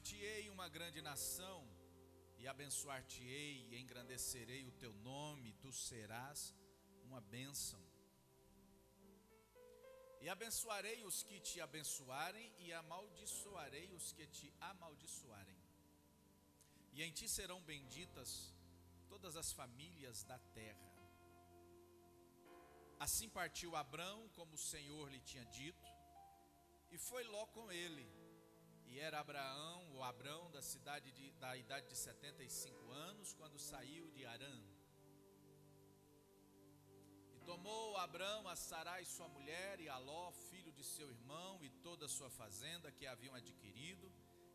Far-te-ei uma grande nação, e abençoar-te-ei, e engrandecerei o teu nome, tu serás uma bênção. E abençoarei os que te abençoarem, e amaldiçoarei os que te amaldiçoarem. E em ti serão benditas todas as famílias da terra. Assim partiu Abrão, como o Senhor lhe tinha dito, e foi Ló com ele. E era Abrão da idade de 75 anos, quando saiu de Harã. E tomou Abrão a Sarai sua mulher, e a Ló, filho de seu irmão, e toda a sua fazenda que haviam adquirido,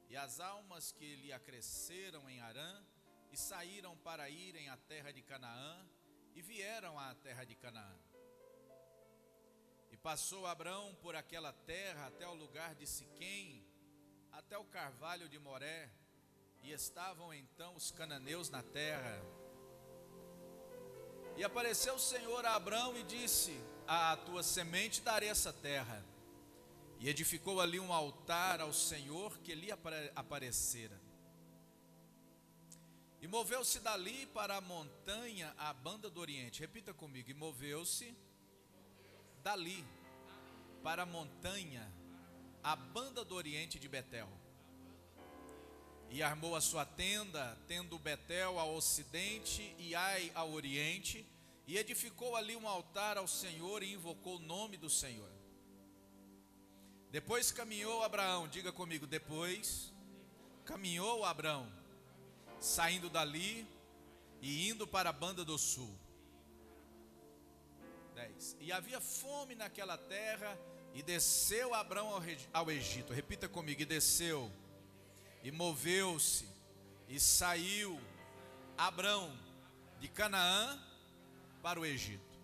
e as almas que lhe acresceram em Harã, e saíram para irem à terra de Canaã, e vieram à terra de Canaã. E passou Abrão por aquela terra até o lugar de Siquém, até o carvalho de Moré, e estavam então os cananeus na terra. E apareceu o Senhor a Abrão e disse: à tua semente darei essa terra. E edificou ali um altar ao Senhor que lhe aparecera. E moveu-se dali para a montanha, à banda do oriente. Repita comigo: e moveu-se dali para a montanha, a banda do oriente de Betel. E armou a sua tenda, tendo Betel ao ocidente e Ai ao oriente, e edificou ali um altar ao Senhor e invocou o nome do Senhor. Depois caminhou Abraão, diga comigo, depois caminhou Abraão, saindo dali e indo para a banda do sul. 10. E havia fome naquela terra, e desceu Abrão ao Egito. Repita comigo: e desceu, e moveu-se, e saiu Abrão de Canaã para o Egito,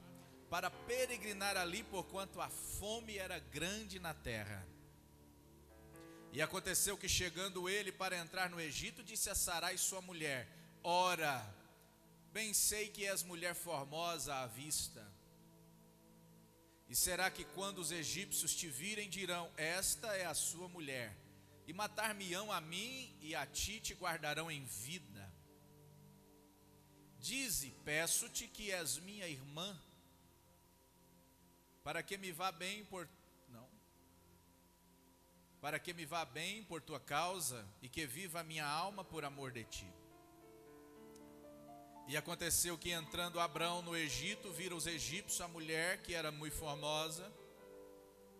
para peregrinar ali, porquanto a fome era grande na terra. E aconteceu que, chegando ele para entrar no Egito, disse a Sarai sua mulher: ora, bem sei que és mulher formosa à vista. E será que quando os egípcios te virem, dirão: esta é a sua mulher, e matar-me-ão a mim, e a ti te guardarão em vida? Dize: peço-te que és minha irmã, para que me vá bem por tua causa, e que viva a minha alma por amor de ti. E aconteceu que, entrando Abrão no Egito, viram os egípcios a mulher que era muito formosa,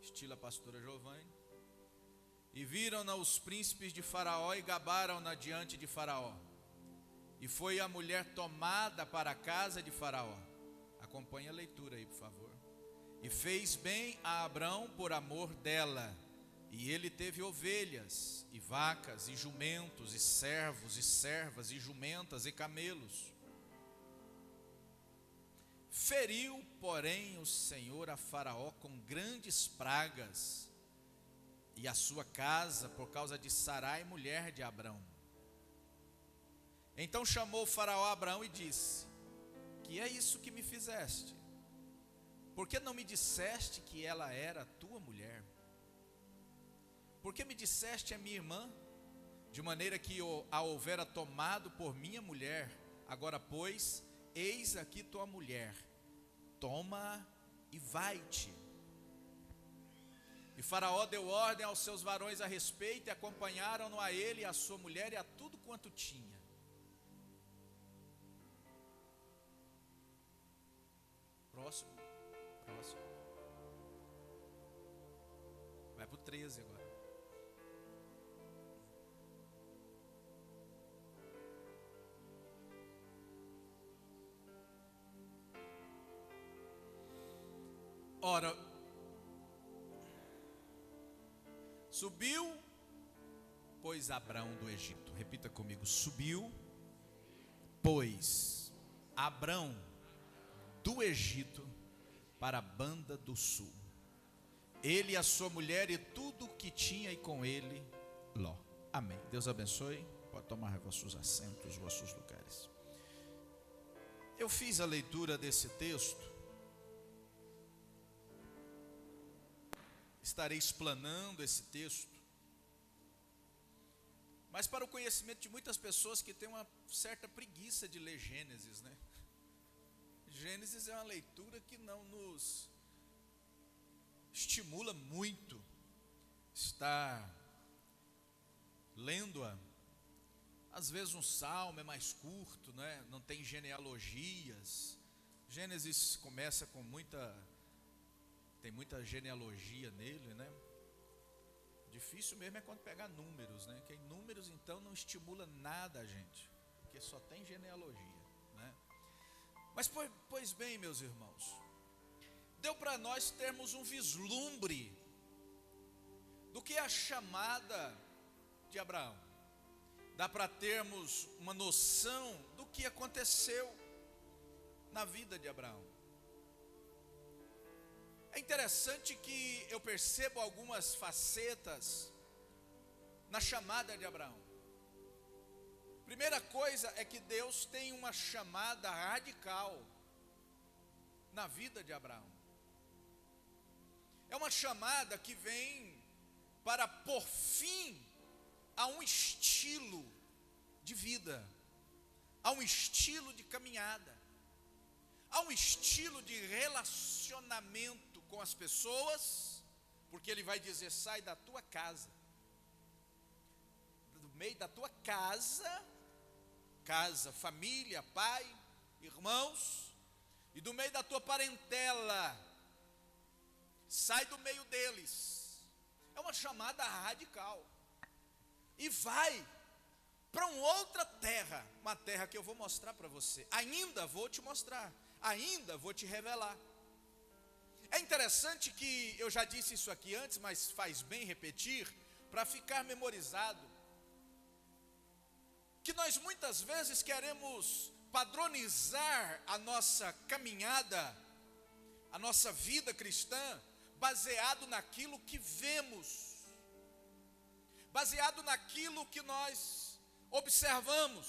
estilo a pastora Giovanni, e viram-na os príncipes de Faraó e gabaram-na diante de Faraó. E foi a mulher tomada para a casa de Faraó. Acompanhe a leitura aí, por favor. E fez bem a Abrão por amor dela, e ele teve ovelhas, e vacas, e jumentos, e servos, e servas, e jumentas, e camelos. Feriu, porém, o Senhor a Faraó com grandes pragas, e a sua casa, por causa de Sarai, mulher de Abrão. Então chamou Faraó a Abrão e disse: que é isso que me fizeste? Por que não me disseste que ela era tua mulher? Por que me disseste: é minha irmã? De maneira que a houvera tomado por minha mulher. Agora, pois, eis aqui tua mulher, toma e vai-te. E Faraó deu ordem aos seus varões a respeito, e acompanharam-no a ele e a sua mulher e a tudo quanto tinha. Próximo. Vai para o 13 agora. Ora, subiu, pois, Abrão do Egito. Repita comigo: subiu, pois, Abrão do Egito para a banda do sul, ele e a sua mulher e tudo o que tinha, e com ele Ló. Amém. Deus abençoe. Pode tomar vossos assentos, vossos lugares. Eu fiz a leitura desse texto. Estarei explanando esse texto, mas para o conhecimento de muitas pessoas que têm uma certa preguiça de ler Gênesis, né? Gênesis é uma leitura que não nos estimula muito estar lendo-a. Às vezes um salmo é mais curto, né? Não tem genealogias. Gênesis começa com tem muita genealogia nele, né? Difícil mesmo é quando pegar números, né? Que em números então não estimula nada a gente, porque só tem genealogia, né? Mas pois bem, meus irmãos, deu para nós termos um vislumbre do que é a chamada de Abraão. Dá para termos uma noção do que aconteceu na vida de Abraão. É interessante que eu percebo algumas facetas na chamada de Abraão. Primeira coisa é que Deus tem uma chamada radical na vida de Abraão. É uma chamada que vem para pôr fim a um estilo de vida, a um estilo de caminhada, a um estilo de relacionamento com as pessoas, porque ele vai dizer: sai da tua casa, do meio da tua casa, família, pai, irmãos, e do meio da tua parentela, sai do meio deles. É uma chamada radical, e vai para uma outra terra, uma terra que eu vou mostrar para você, ainda vou te mostrar, ainda vou te revelar. É interessante que eu já disse isso aqui antes, mas faz bem repetir, para ficar memorizado, que nós muitas vezes queremos padronizar a nossa caminhada, a nossa vida cristã, baseado naquilo que vemos, baseado naquilo que nós observamos,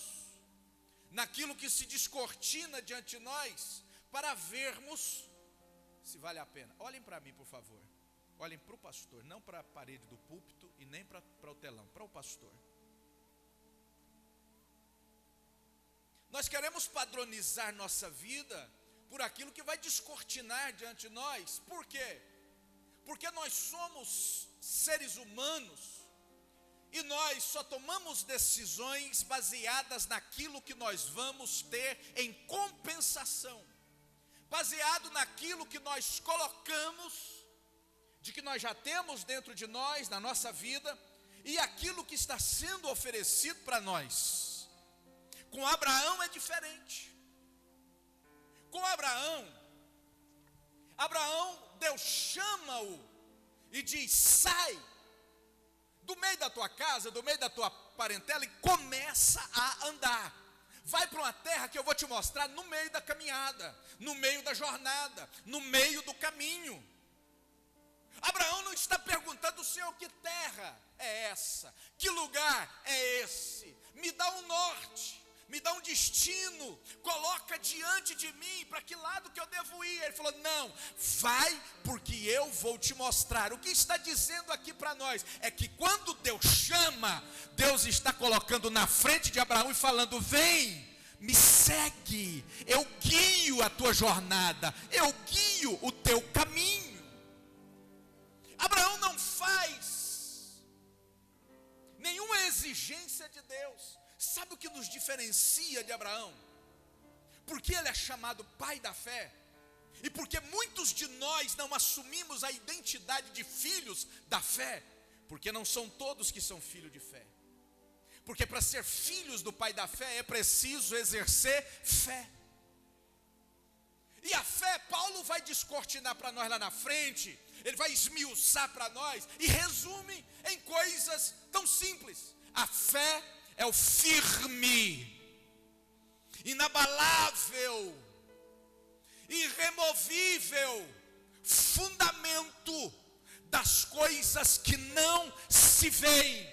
naquilo que se descortina diante de nós, para vermos se vale a pena. Olhem para mim, por favor. Olhem para o pastor, não para a parede do púlpito e nem para o telão, para o pastor. Nós queremos padronizar nossa vida por aquilo que vai descortinar diante de nós. Por quê? Porque nós somos seres humanos e nós só tomamos decisões baseadas naquilo que nós vamos ter em compensação, baseado naquilo que nós colocamos, de que nós já temos dentro de nós, na nossa vida, e aquilo que está sendo oferecido para nós. Com Abraão é diferente. Com Abraão, Deus chama-o e diz: sai do meio da tua casa, do meio da tua parentela, e começa a andar. Vai para uma terra que eu vou te mostrar no meio da caminhada, no meio da jornada, no meio do caminho. Abraão não está perguntando: Senhor, que terra é essa? Que lugar é esse? Me dá um norte, me dá um destino, coloca diante de mim, para que lado que eu devo ir. Ele falou: não, vai, porque eu vou te mostrar. O que está dizendo aqui para nós é que quando Deus chama, Deus está colocando na frente de Abraão e falando: vem, me segue, eu guio a tua jornada, eu guio o teu caminho. Abraão não faz nenhuma exigência de Deus. Sabe o que nos diferencia de Abraão? Porque ele é chamado pai da fé, e porque muitos de nós não assumimos a identidade de filhos da fé, porque não são todos que são filhos de fé. Porque para ser filhos do pai da fé é preciso exercer fé. E a fé, Paulo vai descortinar para nós lá na frente, ele vai esmiuçar para nós, e resume em coisas tão simples. A fé é o firme, inabalável, irremovível fundamento das coisas que não se veem,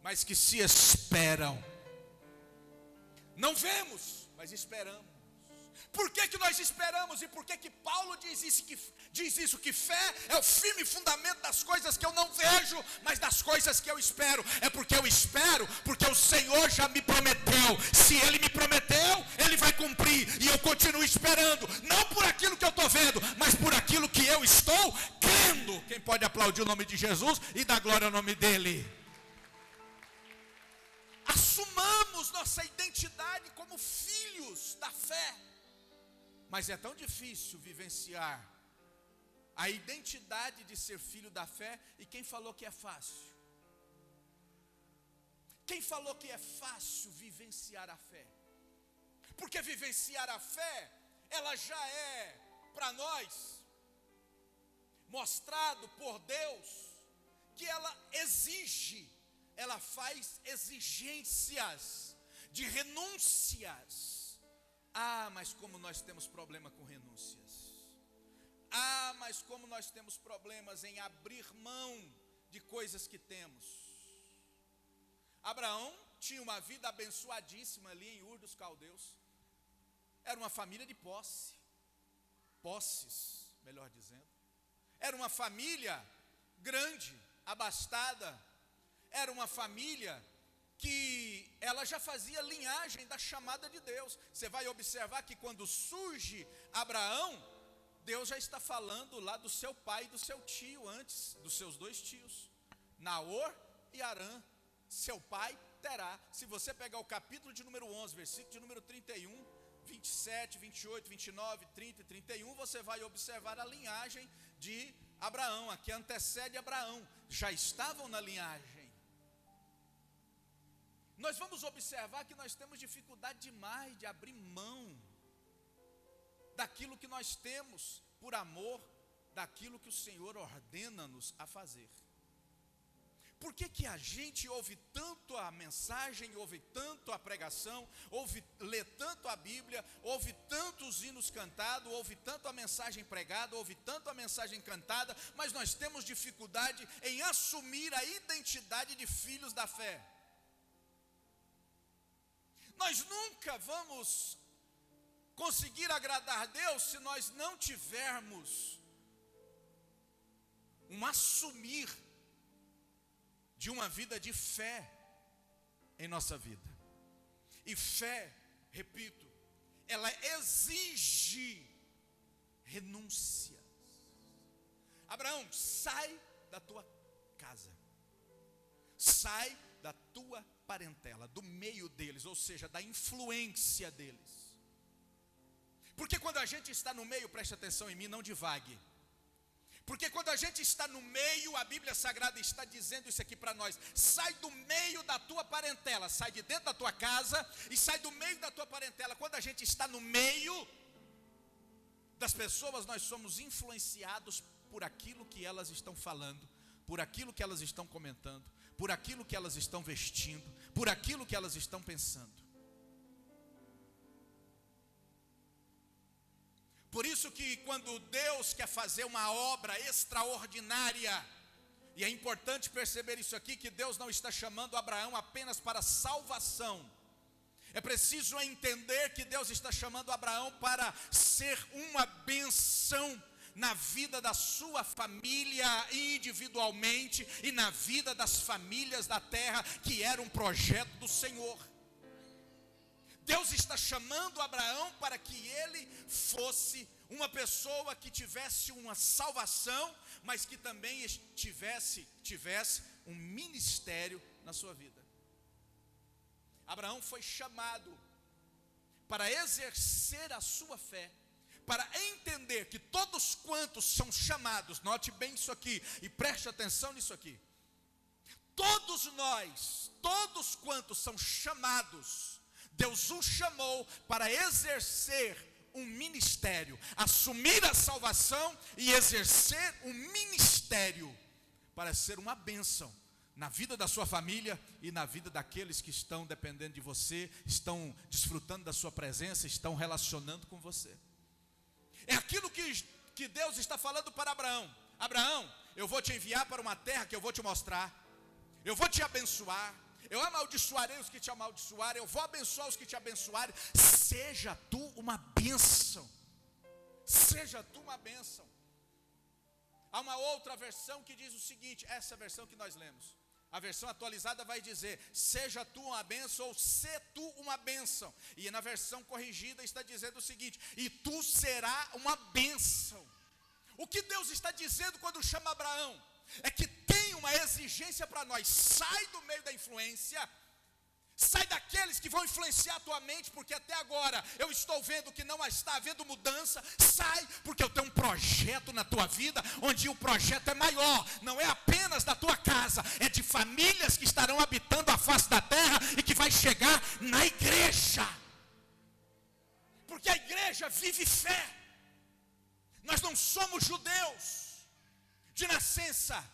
mas que se esperam. Não vemos, mas esperamos. Por que nós esperamos? E por que Paulo diz isso? Que fé é o firme fundamento das coisas que eu não vejo, mas das coisas que eu espero. É porque eu espero, porque o Senhor já me prometeu. Se Ele me prometeu, Ele vai cumprir. E eu continuo esperando, não por aquilo que eu estou vendo, mas por aquilo que eu estou crendo. Quem pode aplaudir o nome de Jesus e dar glória ao nome dEle? Assumamos nossa identidade como filhos da fé. Mas é tão difícil vivenciar a identidade de ser filho da fé. E quem falou que é fácil? Quem falou que é fácil vivenciar a fé? Porque vivenciar a fé, ela já é para nós mostrado por Deus que ela exige, ela faz exigências de renúncias. Mas como nós temos problema com renúncias. Mas como nós temos problemas em abrir mão de coisas que temos. Abraão tinha uma vida abençoadíssima ali em Ur dos Caldeus. Era uma família de posses, melhor dizendo. Era uma família grande, abastada. Era uma família que ela já fazia linhagem da chamada de Deus. Você vai observar que quando surge Abraão, Deus já está falando lá do seu pai e do seu tio, antes dos seus dois tios, Naor e Harã. Seu pai Terá. Se você pegar o capítulo de número 11, versículo de número 31, 27, 28, 29, 30 e 31, você vai observar a linhagem de Abraão, a que antecede Abraão. Já estavam na linhagem. Nós vamos observar que nós temos dificuldade demais de abrir mão daquilo que nós temos por amor daquilo que o Senhor ordena-nos a fazer. Por que a gente ouve tanto a mensagem, ouve tanto a pregação, lê tanto a Bíblia, ouve tantos hinos cantados, ouve tanto a mensagem pregada, ouve tanto a mensagem cantada, mas nós temos dificuldade em assumir a identidade de filhos da fé? Nós nunca vamos conseguir agradar a Deus se nós não tivermos um assumir de uma vida de fé em nossa vida. E fé, repito, ela exige renúncias. Abraão, sai da tua casa, sai da tua parentela, do meio deles, ou seja, da influência deles. Porque quando a gente está no meio, preste atenção em mim, não divague. Porque quando a gente está no meio, a Bíblia Sagrada está dizendo isso aqui para nós: sai do meio da tua parentela, sai de dentro da tua casa e sai do meio da tua parentela. Quando a gente está no meio das pessoas, nós somos influenciados por aquilo que elas estão falando, por aquilo que elas estão comentando, por aquilo que elas estão vestindo, por aquilo que elas estão pensando. Por isso que quando Deus quer fazer uma obra extraordinária, e é importante perceber isso aqui, que Deus não está chamando Abraão apenas para salvação. É preciso entender que Deus está chamando Abraão para ser uma bênção na vida da sua família individualmente e na vida das famílias da terra, que era um projeto do Senhor. Deus está chamando Abraão para que ele fosse uma pessoa que tivesse uma salvação, mas que também tivesse um ministério na sua vida. Abraão foi chamado para exercer a sua fé, para entender que todos quantos são chamados, note bem isso aqui e preste atenção nisso aqui. Todos nós, todos quantos são chamados, Deus os chamou para exercer um ministério, assumir a salvação e exercer um ministério para ser uma bênção na vida da sua família e na vida daqueles que estão dependendo de você, estão desfrutando da sua presença, estão relacionando com você. É aquilo que Deus está falando para Abraão: Abraão, eu vou te enviar para uma terra que eu vou te mostrar, eu vou te abençoar, eu amaldiçoarei os que te amaldiçoarem, eu vou abençoar os que te abençoarem. Seja tu uma bênção. Seja tu uma bênção. Há uma outra versão que diz o seguinte, essa versão que nós lemos. A versão atualizada vai dizer, seja tu uma bênção ou se tu uma bênção. E na versão corrigida está dizendo o seguinte, e tu será uma bênção. O que Deus está dizendo quando chama Abraão? É que tem uma exigência para nós. Sai do meio da influência. Sai daqueles que vão influenciar a tua mente, porque até agora eu estou vendo que não está havendo mudança. Sai, porque eu tenho um projeto na tua vida, onde o projeto é maior. Não é apenas da tua casa, é de famílias que estarão habitando a face da terra e que vai chegar na igreja. Porque a igreja vive fé. Nós não somos judeus de nascença.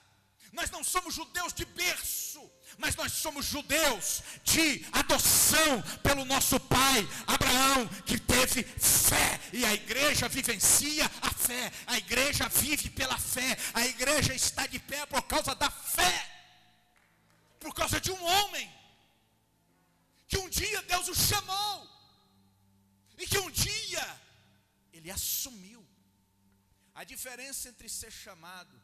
Nós não somos judeus de berço, mas nós somos judeus de adoção pelo nosso pai Abraão, que teve fé, e a igreja vivencia a fé, a igreja vive pela fé, a igreja está de pé por causa da fé, por causa de um homem, que um dia Deus o chamou, e que um dia ele assumiu. A diferença entre ser chamado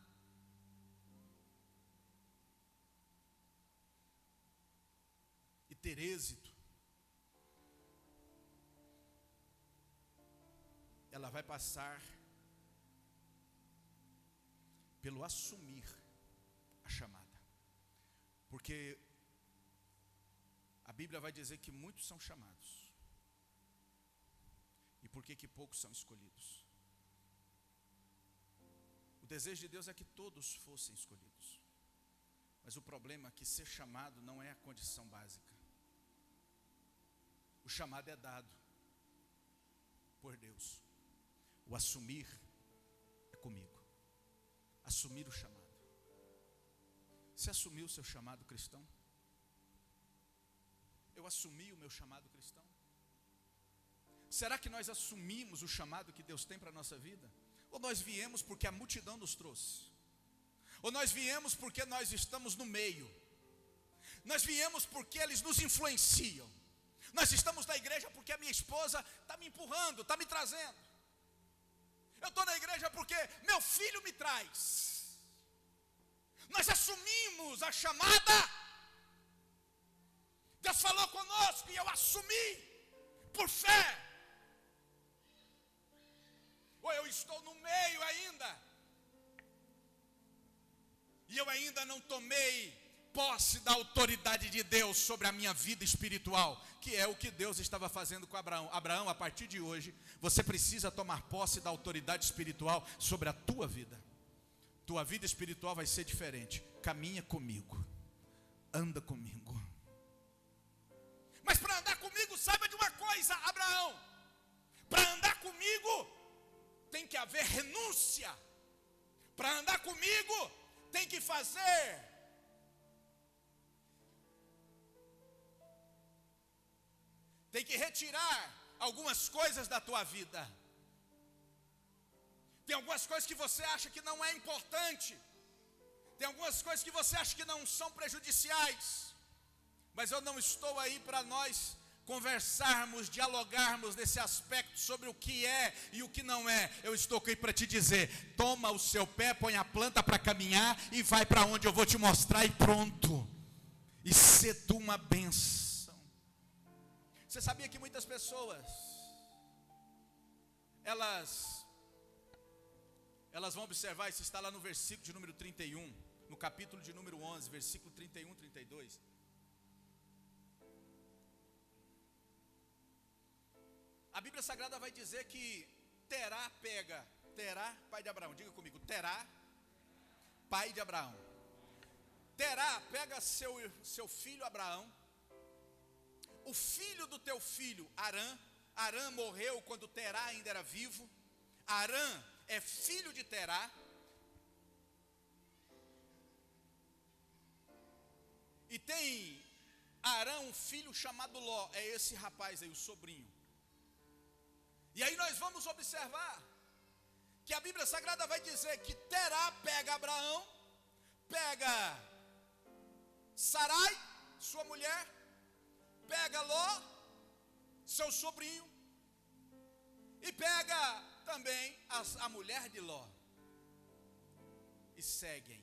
e ter êxito, ela vai passar pelo assumir a chamada. Porque a Bíblia vai dizer que muitos são chamados. E por que poucos são escolhidos? O desejo de Deus é que todos fossem escolhidos. Mas o problema é que ser chamado não é a condição básica. O chamado é dado por Deus. O assumir é comigo. Assumir o chamado. Você assumiu o seu chamado cristão? Eu assumi o meu chamado cristão? Será que nós assumimos o chamado que Deus tem para a nossa vida? Ou nós viemos porque a multidão nos trouxe? Ou nós viemos porque nós estamos no meio? Nós viemos porque eles nos influenciam? Nós estamos na igreja porque a minha esposa está me empurrando, está me trazendo. Eu estou na igreja porque meu filho me traz. Nós assumimos a chamada. Deus falou conosco e eu assumi por fé. Ou eu estou no meio ainda, e eu ainda não tomei posse da autoridade de Deus sobre a minha vida espiritual, que é o que Deus estava fazendo com Abraão. Abraão, a partir de hoje, você precisa tomar posse da autoridade espiritual sobre a tua vida. Tua vida espiritual vai ser diferente. Caminha comigo, anda comigo. Mas para andar comigo, saiba de uma coisa, Abraão: para andar comigo tem que haver renúncia. Para andar comigo tem que fazer tem que retirar algumas coisas da tua vida. Tem algumas coisas que você acha que não é importante. Tem algumas coisas que você acha que não são prejudiciais. Mas eu não estou aí para nós conversarmos, dialogarmos nesse aspecto sobre o que é e o que não é. Eu estou aqui para te dizer: toma o seu pé, põe a planta para caminhar e vai para onde eu vou te mostrar, e pronto. E ser tu uma bênção. Você sabia que muitas pessoas elas vão observar, isso está lá no versículo de número 31, no capítulo de número 11, versículo 31, 32. A Bíblia Sagrada vai dizer que Terá pega, Terá, pai de Abraão, diga comigo, Terá, pai de Abraão. Terá pega seu filho Abraão, o filho do teu filho Arã. Arã morreu quando Terá ainda era vivo. Arã é filho de Terá. E tem Arã um filho chamado Ló, é esse rapaz aí, o sobrinho. E aí nós vamos observar que a Bíblia Sagrada vai dizer que Terá pega Abraão, pega Sarai sua mulher, pega Ló, seu sobrinho, e pega também a mulher de Ló, e seguem,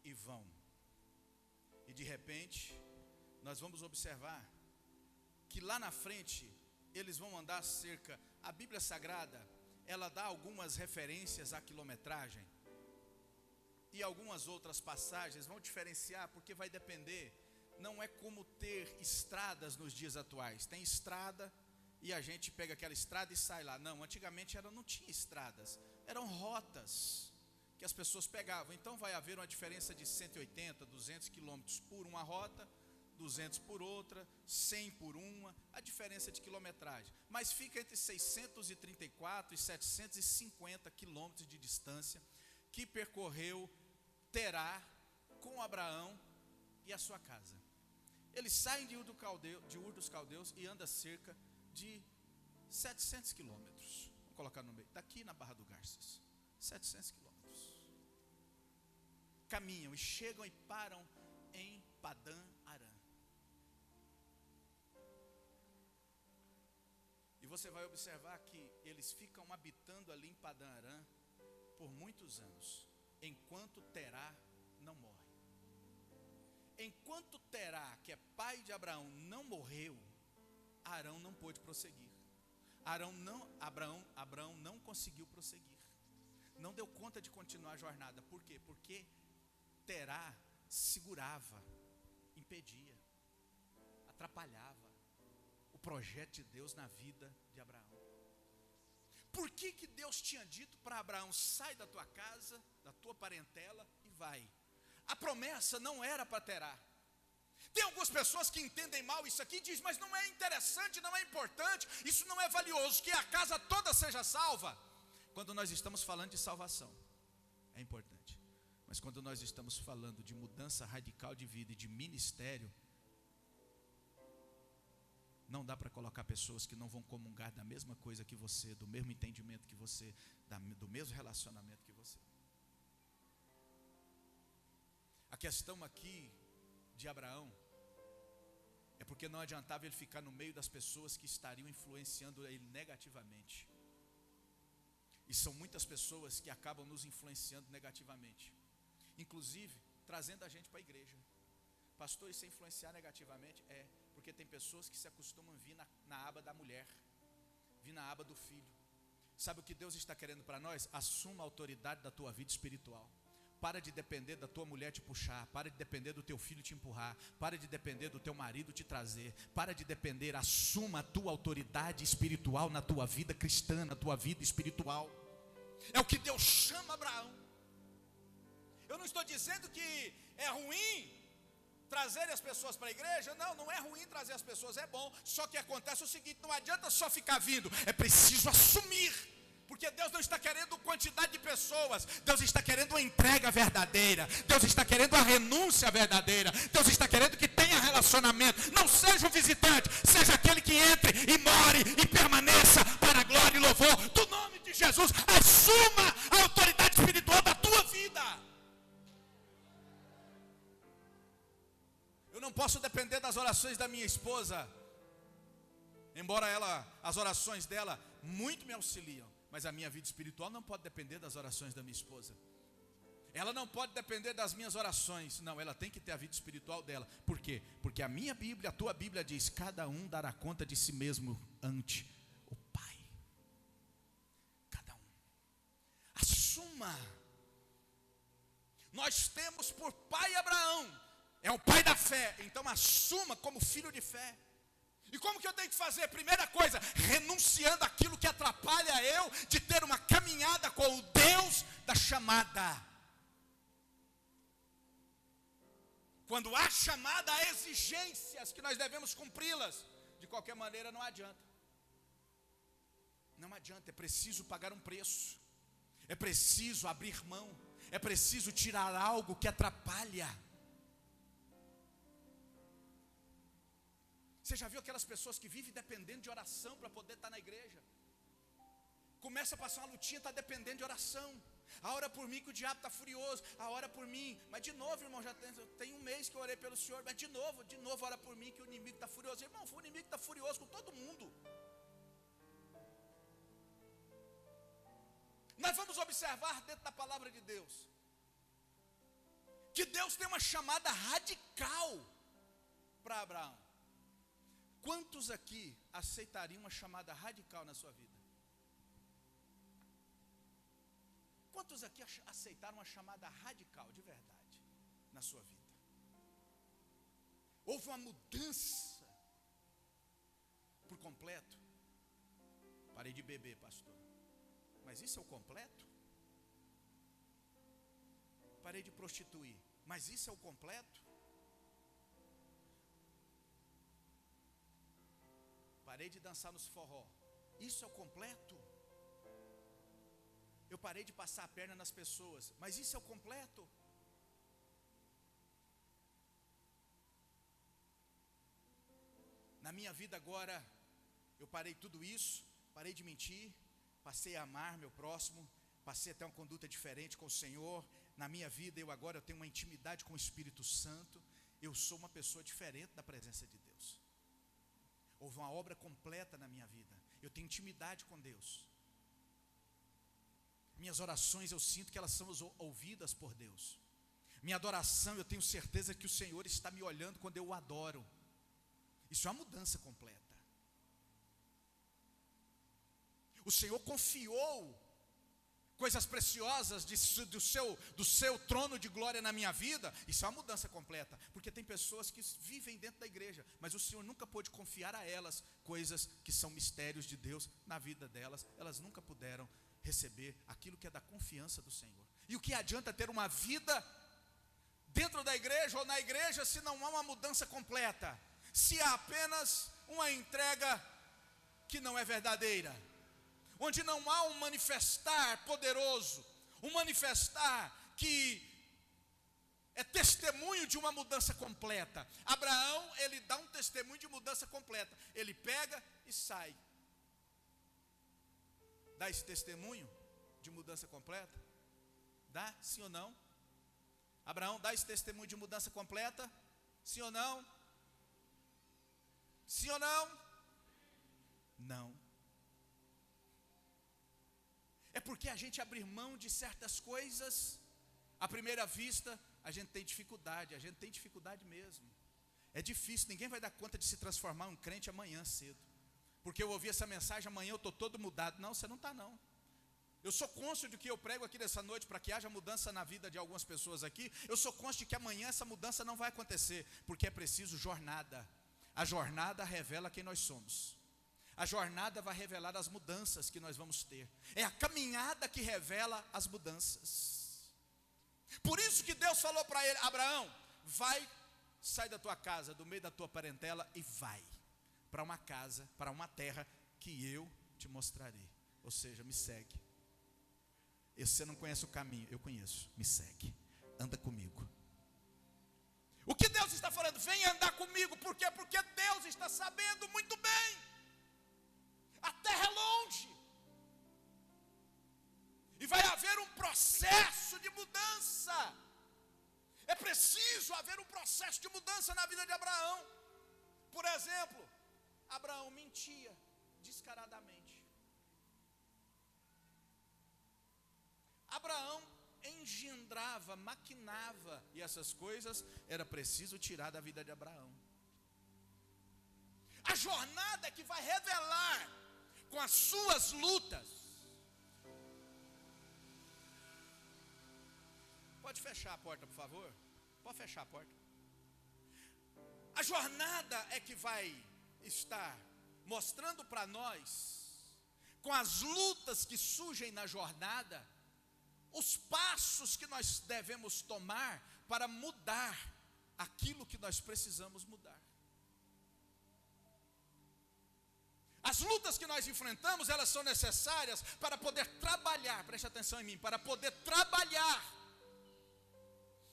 e vão. E de repente, nós vamos observar que lá na frente, eles vão andar cerca, a Bíblia Sagrada, ela dá algumas referências à quilometragem, e algumas outras passagens vão diferenciar, porque vai depender, não é como ter estradas nos dias atuais, tem estrada, e a gente pega aquela estrada e sai lá. Não, antigamente não tinha estradas, eram rotas, que as pessoas pegavam. Então vai haver uma diferença de 180, 200 quilômetros por uma rota, 200 por outra, 100 por uma, a diferença de quilometragem. Mas fica entre 634 e 750 quilômetros de distância que percorreu Terá com Abraão e a sua casa. Eles saem de Ur dos Caldeus e andam cerca de 700 quilômetros. Vou colocar no meio, daqui na Barra do Garças, 700 quilômetros. Caminham e chegam e param em Padã Arã. E você vai observar que eles ficam habitando ali em Padã Arã por muitos anos, enquanto Terá não morre. Enquanto Terá, que é pai de Abraão, não morreu, Arão não pôde prosseguir. Abraão não conseguiu prosseguir. Não deu conta de continuar a jornada. Por quê? Porque Terá segurava, impedia, atrapalhava o projeto de Deus na vida de Abraão. Por que Deus tinha dito para Abraão: sai da tua casa, da tua parentela e vai? A promessa não era para Terá. Tem algumas pessoas que entendem mal isso aqui e dizem: mas não é interessante, não é importante, isso não é valioso, que a casa toda seja salva. Quando nós estamos falando de salvação, é importante. Mas quando nós estamos falando de mudança radical de vida e de ministério, não dá para colocar pessoas que não vão comungar da mesma coisa que você, do mesmo entendimento que você, do mesmo relacionamento que você. A questão aqui de Abraão é porque não adiantava ele ficar no meio das pessoas que estariam influenciando ele negativamente. E são muitas pessoas que acabam nos influenciando negativamente, inclusive trazendo a gente para a igreja. Pastor, isso é influenciar negativamente? É, porque tem pessoas que se acostumam a vir na aba da mulher, vir na aba do filho. Sabe o que Deus está querendo para nós? Assuma a autoridade da tua vida espiritual. Para de depender da tua mulher te puxar, para de depender do teu filho te empurrar, para de depender do teu marido te trazer, para de depender, assuma a tua autoridade espiritual na tua vida cristã, na tua vida espiritual. É o que Deus chama Abraão. Eu não estou dizendo que é ruim trazer as pessoas para a igreja. Não é ruim trazer as pessoas, é bom. Só que acontece o seguinte: não adianta só ficar vindo, é preciso assumir. Porque Deus não está querendo quantidade de pessoas, Deus está querendo uma entrega verdadeira, Deus está querendo a renúncia verdadeira, Deus está querendo que tenha relacionamento. Não seja um visitante, seja aquele que entre e more e permaneça para a glória e louvor do nome de Jesus. Assuma a autoridade espiritual da tua vida. Eu não posso depender das orações da minha esposa, embora as orações dela muito me auxiliam. Mas a minha vida espiritual não pode depender das orações da minha esposa. Ela não pode depender das minhas orações. Não, ela tem que ter a vida espiritual dela. Por quê? Porque a minha Bíblia, a tua Bíblia diz: cada um dará conta de si mesmo ante o Pai. Cada um. Assuma. Nós temos por pai Abraão. É o pai da fé. Então assuma como filho de fé. E como que eu tenho que fazer? Primeira coisa, renunciando àquilo que atrapalha eu de ter uma caminhada com o Deus da chamada. Quando há chamada, há exigências que nós devemos cumpri-las. De qualquer maneira, não adianta. Não adianta, é preciso pagar um preço. É preciso abrir mão. É preciso tirar algo que atrapalha. Você já viu aquelas pessoas que vivem dependendo de oração para poder estar na igreja? Começa a passar uma lutinha, está dependendo de oração. Ah, ora por mim que o diabo está furioso. Ah, ora por mim. Mas de novo, irmão, já tem um mês que eu orei pelo Senhor. Mas de novo, ora por mim que o inimigo está furioso. Irmão, o inimigo está furioso com todo mundo. Nós vamos observar dentro da palavra de Deus que Deus tem uma chamada radical para Abraão. Quantos aqui aceitariam uma chamada radical na sua vida? Quantos aqui aceitaram uma chamada radical de verdade na sua vida? Houve uma mudança por completo? Parei de beber, pastor. Mas isso é o completo? Parei de prostituir. Mas isso é o completo? Parei de dançar nos forró. Isso é o completo? Eu parei de passar a perna nas pessoas. Mas isso é o completo? Na minha vida agora, eu parei tudo isso. Parei de mentir. Passei a amar meu próximo. Passei a ter uma conduta diferente com o Senhor. Na minha vida, eu tenho uma intimidade com o Espírito Santo. Eu sou uma pessoa diferente da presença de Deus. Houve uma obra completa na minha vida. Eu tenho intimidade com Deus. Minhas orações, eu sinto que elas são ouvidas por Deus. Minha adoração, eu tenho certeza que o Senhor está me olhando quando eu o adoro. Isso é uma mudança completa. O Senhor confiou coisas preciosas do seu trono de glória na minha vida. Isso é uma mudança completa. Porque tem pessoas que vivem dentro da igreja, mas o Senhor nunca pôde confiar a elas coisas que são mistérios de Deus na vida delas. Elas nunca puderam receber aquilo que é da confiança do Senhor. E o que adianta ter uma vida dentro da igreja ou na igreja se não há uma mudança completa? Se há apenas uma entrega que não é verdadeira, onde não há um manifestar poderoso, um manifestar que é testemunho de uma mudança completa. Abraão, ele dá um testemunho de mudança completa. Ele pega e sai. Dá esse testemunho de mudança completa? Dá, sim ou não? Abraão dá esse testemunho de mudança completa? Sim ou não? Sim ou não? Não. É porque a gente abrir mão de certas coisas, à primeira vista, a gente tem dificuldade mesmo. É difícil, ninguém vai dar conta de se transformar um crente amanhã cedo. Porque eu ouvi essa mensagem, amanhã eu estou todo mudado. Não, você não está não. Eu sou cônscio de que eu prego aqui nessa noite para que haja mudança na vida de algumas pessoas aqui. Eu sou cônscio de que amanhã essa mudança não vai acontecer, porque é preciso jornada. A jornada revela quem nós somos. A jornada vai revelar as mudanças que nós vamos ter. É a caminhada que revela as mudanças. Por isso que Deus falou para ele: Abraão, vai, sai da tua casa, do meio da tua parentela e vai para uma casa, para uma terra que eu te mostrarei. Ou seja, me segue. E se você não conhece o caminho, eu conheço, me segue, anda comigo. O que Deus está falando? Vem andar comigo. Por quê? Porque Deus está sabendo muito bem. A terra é longe. E vai haver um processo de mudança. É preciso haver um processo de mudança na vida de Abraão. Por exemplo, Abraão mentia descaradamente. Abraão engendrava, maquinava, e essas coisas era preciso tirar da vida de Abraão. A jornada que vai revelar com as suas lutas. Pode fechar a porta, por favor? Pode fechar a porta. A jornada é que vai estar mostrando para nós, com as lutas que surgem na jornada, os passos que nós devemos tomar para mudar aquilo que nós precisamos mudar. As lutas que nós enfrentamos, elas são necessárias para poder trabalhar, preste atenção em mim, para poder trabalhar.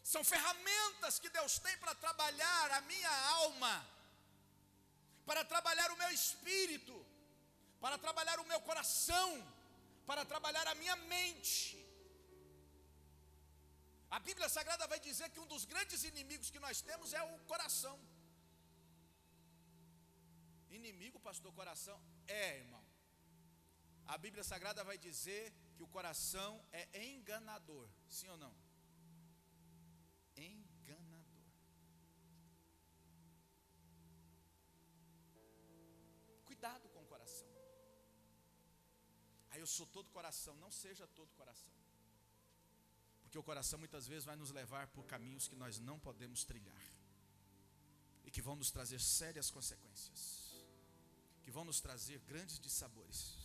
São ferramentas que Deus tem para trabalhar a minha alma, para trabalhar o meu espírito, para trabalhar o meu coração, para trabalhar a minha mente. A Bíblia Sagrada vai dizer que um dos grandes inimigos que nós temos é o coração. Inimigo, pastor, coração? Irmão. A Bíblia Sagrada vai dizer que o coração é enganador. Sim ou não? Enganador. Cuidado com o coração. Aí eu sou todo coração. Não seja todo coração. Porque o coração muitas vezes vai nos levar por caminhos que nós não podemos trilhar. E que vão nos trazer sérias consequências. Que vão nos trazer grandes dissabores.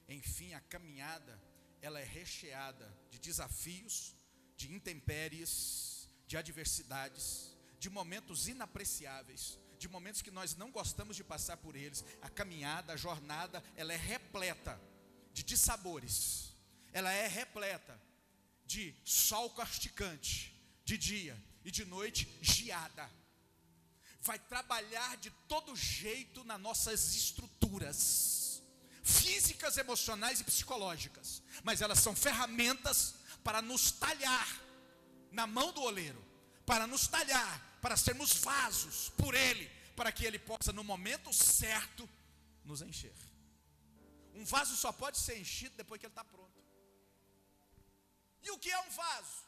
Enfim, a caminhada, ela é recheada de desafios, de intempéries, de adversidades, de momentos inapreciáveis, de momentos que nós não gostamos de passar por eles. A caminhada, a jornada, ela é repleta de dissabores. Ela é repleta de sol castigante, de dia, e de noite geada. Vai trabalhar de todo jeito nas nossas estruturas físicas, emocionais e psicológicas, mas elas são ferramentas para nos talhar na mão do oleiro, para nos talhar, para sermos vasos por Ele, para que Ele possa no momento certo nos encher. Um vaso só pode ser enchido depois que ele está pronto. E o que é um vaso?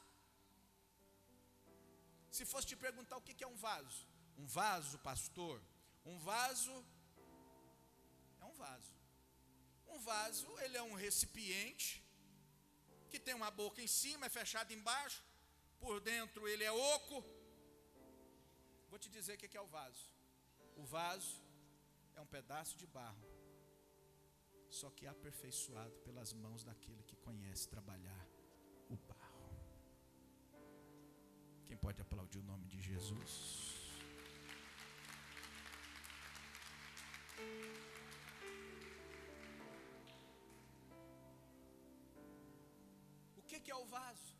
Se fosse te perguntar o que é um vaso, um vaso, pastor, um vaso é um vaso. Um vaso, ele é um recipiente que tem uma boca em cima, é fechado embaixo, por dentro ele é oco. Vou te dizer o que é o vaso. O vaso é um pedaço de barro, só que aperfeiçoado pelas mãos daquele que conhece trabalhar o barro. Quem pode aplaudir o nome de Jesus? O que é o vaso?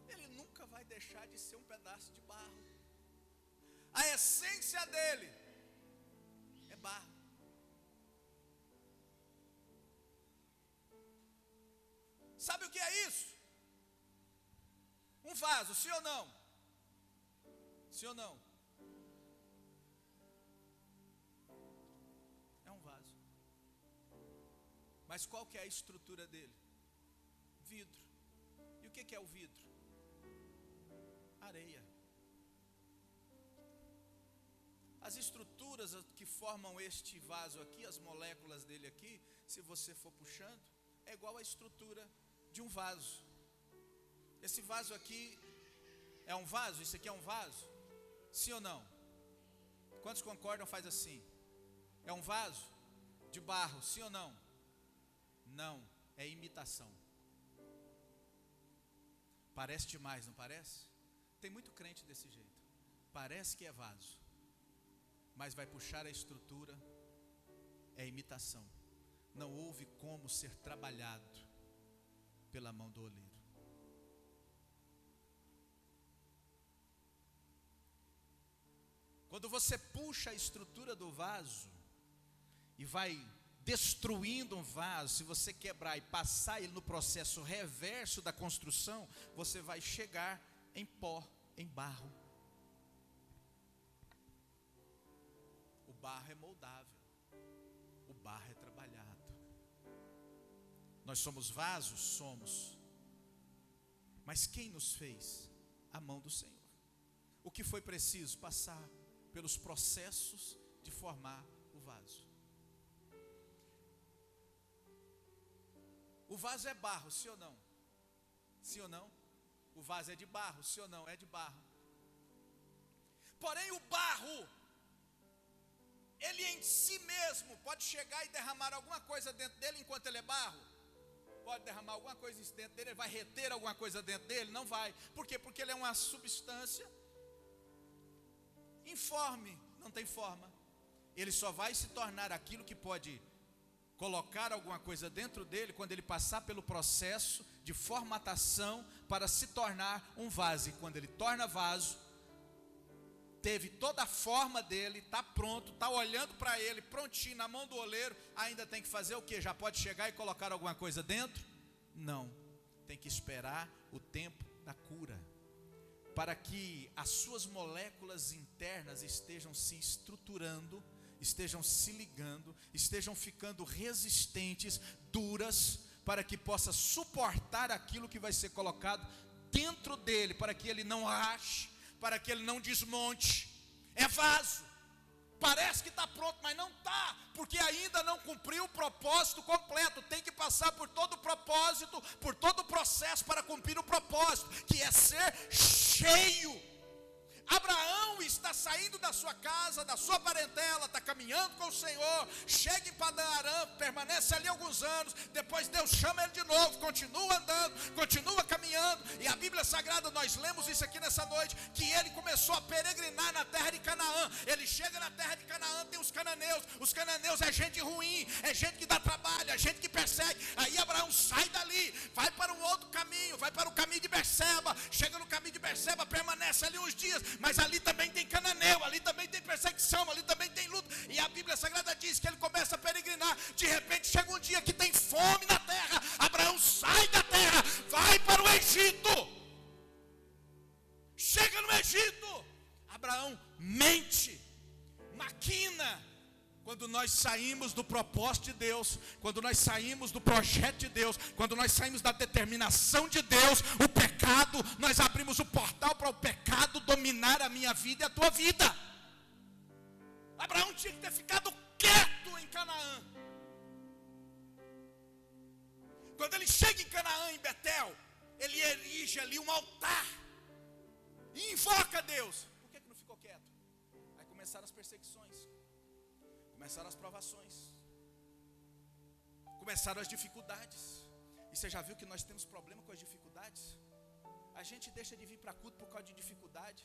Ele nunca vai deixar de ser um pedaço de barro. A essência dele é barro. Sabe o que é isso? Um vaso, sim ou não? Sim ou não? É um vaso. Mas qual que é a estrutura dele? Vidro. E o que é o vidro? Areia. As estruturas que formam este vaso aqui, as moléculas dele aqui, se você for puxando, é igual à estrutura de um vaso. Esse vaso aqui é um vaso? Isso aqui é um vaso? Sim ou não? Quantos concordam? Faz assim. É um vaso de barro, sim ou não? Não, é imitação. Parece demais, não parece? Tem muito crente desse jeito. Parece que é vaso, mas vai puxar a estrutura, é imitação. Não houve como ser trabalhado pela mão do oleiro. Quando você puxa a estrutura do vaso e vai destruindo um vaso, se você quebrar e passar ele no processo reverso da construção, você vai chegar em pó, em barro. O barro é moldável, o barro é trabalhado. Nós somos vasos? Somos. Mas quem nos fez? A mão do Senhor. O que foi preciso? Passar pelos processos de formar o vaso. O vaso é barro, sim ou não? Sim ou não? O vaso é de barro, sim ou não? É de barro. Porém o barro, ele em si mesmo pode chegar e derramar alguma coisa dentro dele enquanto ele é barro? Pode derramar alguma coisa dentro dele, ele vai reter alguma coisa dentro dele? Não vai. Por quê? Porque ele é uma substância informe, não tem forma. Ele só vai se tornar aquilo que pode colocar alguma coisa dentro dele quando ele passar pelo processo de formatação para se tornar um vaso. E quando ele torna vaso, teve toda a forma dele, está pronto, está olhando para ele, prontinho, na mão do oleiro, ainda tem que fazer o quê? Já pode chegar e colocar alguma coisa dentro? Não, tem que esperar o tempo da cura. para que as suas moléculas internas estejam se estruturando, estejam se ligando, estejam ficando resistentes, duras, para que possa suportar aquilo que vai ser colocado dentro dele, para que ele não rache, para que ele não desmonte. É vaso, parece que está pronto, mas não está, porque ainda não cumpriu o propósito completo. Tem que passar por todo o propósito, por todo o processo para cumprir o propósito, que é ser cheio. Abraão está saindo da sua casa, da sua parentela, está caminhando com o Senhor, chega em Padã Arã, permanece ali alguns anos, depois Deus chama ele de novo, continua andando, continua caminhando, e a Bíblia Sagrada, nós lemos isso aqui nessa noite, que ele começou a peregrinar na terra de Canaã. Ele chega na terra de Canaã, tem os cananeus é gente ruim, é gente que dá trabalho, é gente que persegue. Aí Abraão sai dali, vai para um outro caminho, vai para o caminho de Berseba, chega no caminho de Berseba, permanece ali uns dias, mas ali também tem cananeu, ali também tem perseguição, ali também tem luta. E a Bíblia Sagrada diz que ele começa a peregrinar. De repente chega um dia que tem fome na terra. Abraão sai da terra, vai para o Egito. Chega no Egito, Abraão mente, maquina. Quando nós saímos do propósito de Deus, quando nós saímos do projeto de Deus, quando nós saímos da determinação de Deus, o pecado, nós abrimos o portal para o pecado dominar a minha vida e a tua vida. Abraão tinha que ter ficado quieto em Canaã. Quando ele chega em Canaã, em Betel, ele erige ali um altar e invoca a Deus. Por que não ficou quieto? Aí começaram as perseguições, começaram as provações, começaram as dificuldades. E você já viu que nós temos problema com as dificuldades? A gente deixa de vir para culto por causa de dificuldade.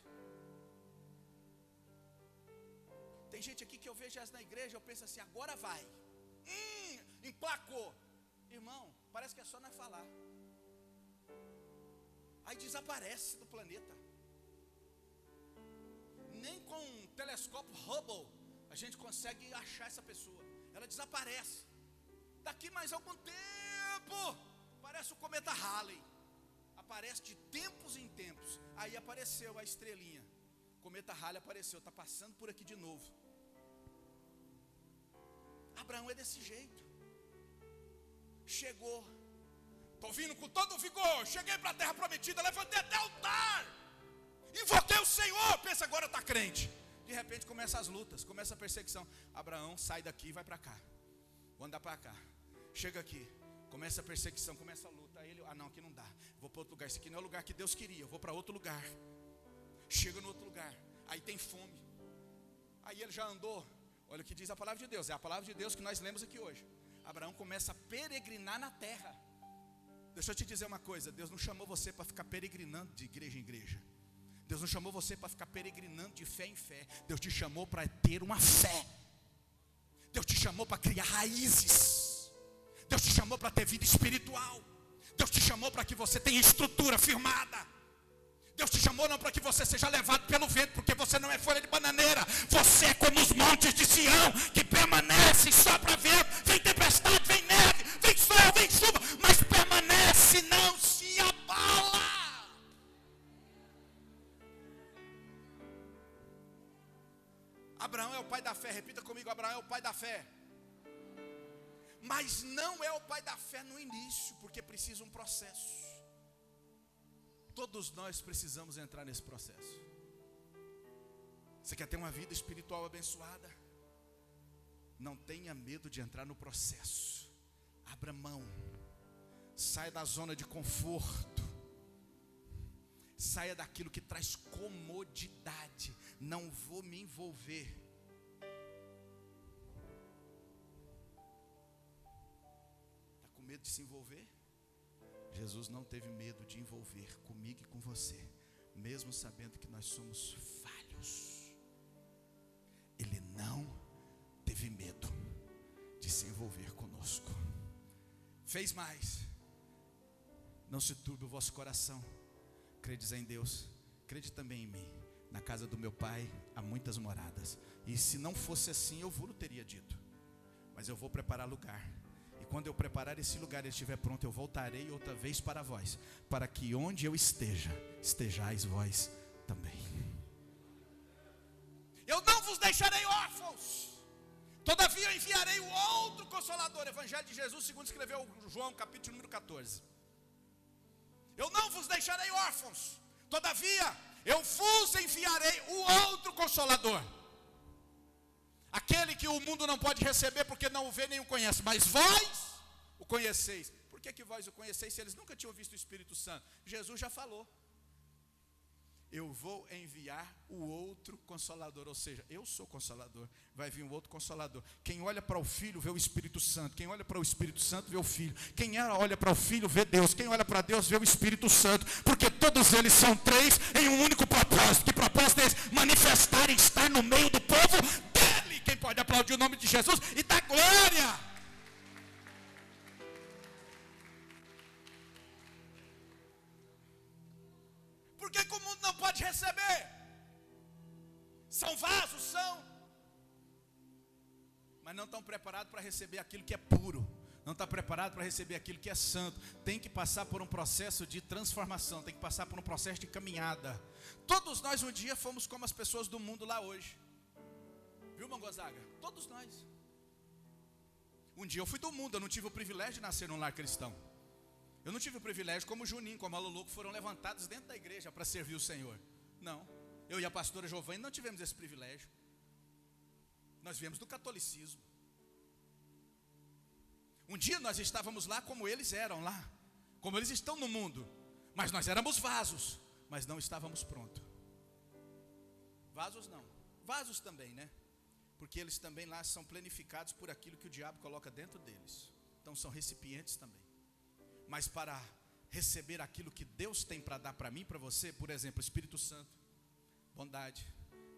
Tem gente aqui que eu vejo na igreja, eu penso assim, agora vai. Emplacou. Irmão, parece que é só nós falar. Aí desaparece do planeta. Nem com um telescópio Hubble a gente consegue achar essa pessoa. Ela desaparece. Daqui mais algum tempo, parece o cometa Halley. Aparece de tempos em tempos. Aí apareceu a estrelinha. O cometa Halley apareceu, está passando por aqui de novo. Abraão é desse jeito. Chegou, estou vindo com todo o vigor, cheguei para a terra prometida, levantei até o altar, invoquei o Senhor, pensa agora está crente. De repente começam as lutas, começa a perseguição. Abraão sai daqui e vai para cá. Vou andar para cá. Chega aqui, começa a perseguição, começa a luta. Aí ele, não, aqui não dá. Vou para outro lugar. Esse aqui não é o lugar que Deus queria. Eu vou para outro lugar. Chega no outro lugar. Aí tem fome. Aí ele já andou. Olha o que diz a palavra de Deus. É a palavra de Deus que nós lemos aqui hoje. Abraão começa a peregrinar na terra. Deixa eu te dizer uma coisa. Deus não chamou você para ficar peregrinando de igreja em igreja. Deus não chamou você para ficar peregrinando de fé em fé. Deus te chamou para ter uma fé. Deus te chamou para criar raízes. Deus te chamou para ter vida espiritual. Deus te chamou para que você tenha estrutura firmada. Deus te chamou não para que você seja levado pelo vento, porque você não é folha de bananeira. Você é como os montes de Sião, que permanece só para ver. Vem tempestade, vem neve, vem sol, vem chuva, mas permanece, não se abala. Abraão é o pai da fé, repita comigo, Abraão é o pai da fé. Mas não é o pai da fé no início, porque precisa um processo. Todos nós precisamos entrar nesse processo. Você quer ter uma vida espiritual abençoada? Não tenha medo de entrar no processo. Abra mão. Saia da zona de conforto. Saia daquilo que traz comodidade. Não vou me envolver. Está com medo de se envolver? Jesus não teve medo de envolver comigo e com você, mesmo sabendo que nós somos falhos. Ele não teve medo de se envolver conosco. Fez mais. Não se turbe o vosso coração. Credes em Deus, crede também em mim. Na casa do meu pai há muitas moradas. E se não fosse assim, eu vos teria dito. Mas eu vou preparar lugar. E quando eu preparar esse lugar e estiver pronto, eu voltarei outra vez para vós, para que onde eu esteja, estejais vós também. Eu não vos deixarei órfãos, todavia eu enviarei o outro Consolador. Evangelho de Jesus, segundo escreveu João, capítulo número 14. Eu não vos deixarei órfãos, todavia eu vos enviarei o outro Consolador, aquele que o mundo não pode receber, porque não o vê nem o conhece, mas vós o conheceis. Por que vós o conheceis, se eles nunca tinham visto o Espírito Santo? Jesus já falou: eu vou enviar o outro Consolador. Ou seja, eu sou Consolador, vai vir um outro Consolador. Quem olha para o Filho vê o Espírito Santo. Quem olha para o Espírito Santo vê o Filho. Quem olha para o Filho vê Deus. Quem olha para Deus vê o Espírito Santo. Porque todos eles são três em um único propósito. Que propósito é esse? Manifestar e estar no meio do povo dele. Quem pode aplaudir o nome de Jesus e dar glória? Por que o mundo não pode receber? São vasos, são, mas não estão preparados para receber aquilo que é puro. Não está preparado para receber aquilo que é santo. Tem que passar por um processo de transformação. Tem que passar por um processo de caminhada. Todos nós um dia fomos como as pessoas do mundo lá hoje. Viu, irmão Gonzaga? Todos nós. Um dia eu fui do mundo. Eu não tive o privilégio de nascer num lar cristão. Eu não tive o privilégio como o Juninho, como a Lulu, que foram levantados dentro da igreja para servir o Senhor. Não. Eu e a pastora Giovanni não tivemos esse privilégio. Nós viemos do catolicismo. Um dia nós estávamos lá como eles eram lá, como eles estão no mundo. Mas nós éramos vasos, mas não estávamos prontos. Vasos não. Vasos também, né? Porque eles também lá são planificados por aquilo que o diabo coloca dentro deles. Então são recipientes também. Mas para receber aquilo que Deus tem para dar para mim e para você, por exemplo, Espírito Santo, bondade,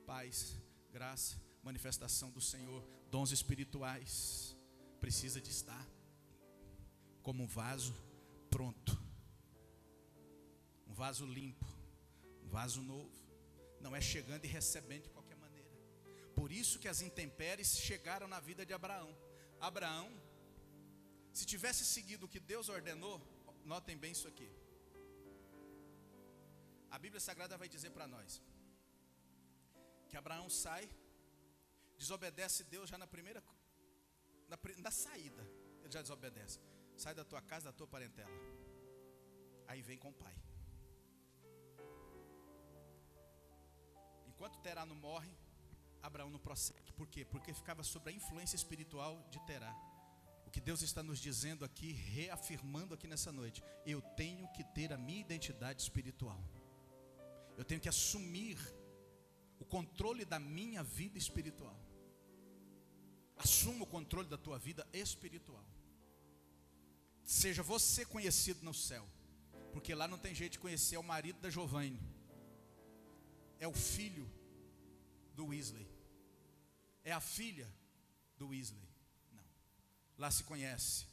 paz, graça, manifestação do Senhor, dons espirituais, precisa de estar como um vaso pronto, um vaso limpo, um vaso novo. Não é chegando e recebendo de qualquer maneira. Por isso que as intempéries chegaram na vida de Abraão. Abraão, se tivesse seguido o que Deus ordenou, notem bem isso aqui. A Bíblia Sagrada vai dizer para nós que Abraão sai, desobedece Deus já na saída. Ele já desobedece. Sai da tua casa, da tua parentela. Aí vem com o pai. Enquanto Terá não morre, Abraão não prossegue. Por quê? Porque ficava sob a influência espiritual de Terá. O que Deus está nos dizendo aqui, reafirmando aqui nessa noite: eu tenho que ter a minha identidade espiritual. Eu tenho que assumir o controle da minha vida espiritual. Assuma o controle da tua vida espiritual. Seja você conhecido no céu, porque lá não tem jeito de conhecer. É o marido da Giovanni, é o filho do Wesley, é a filha do Wesley. Não, lá se conhece.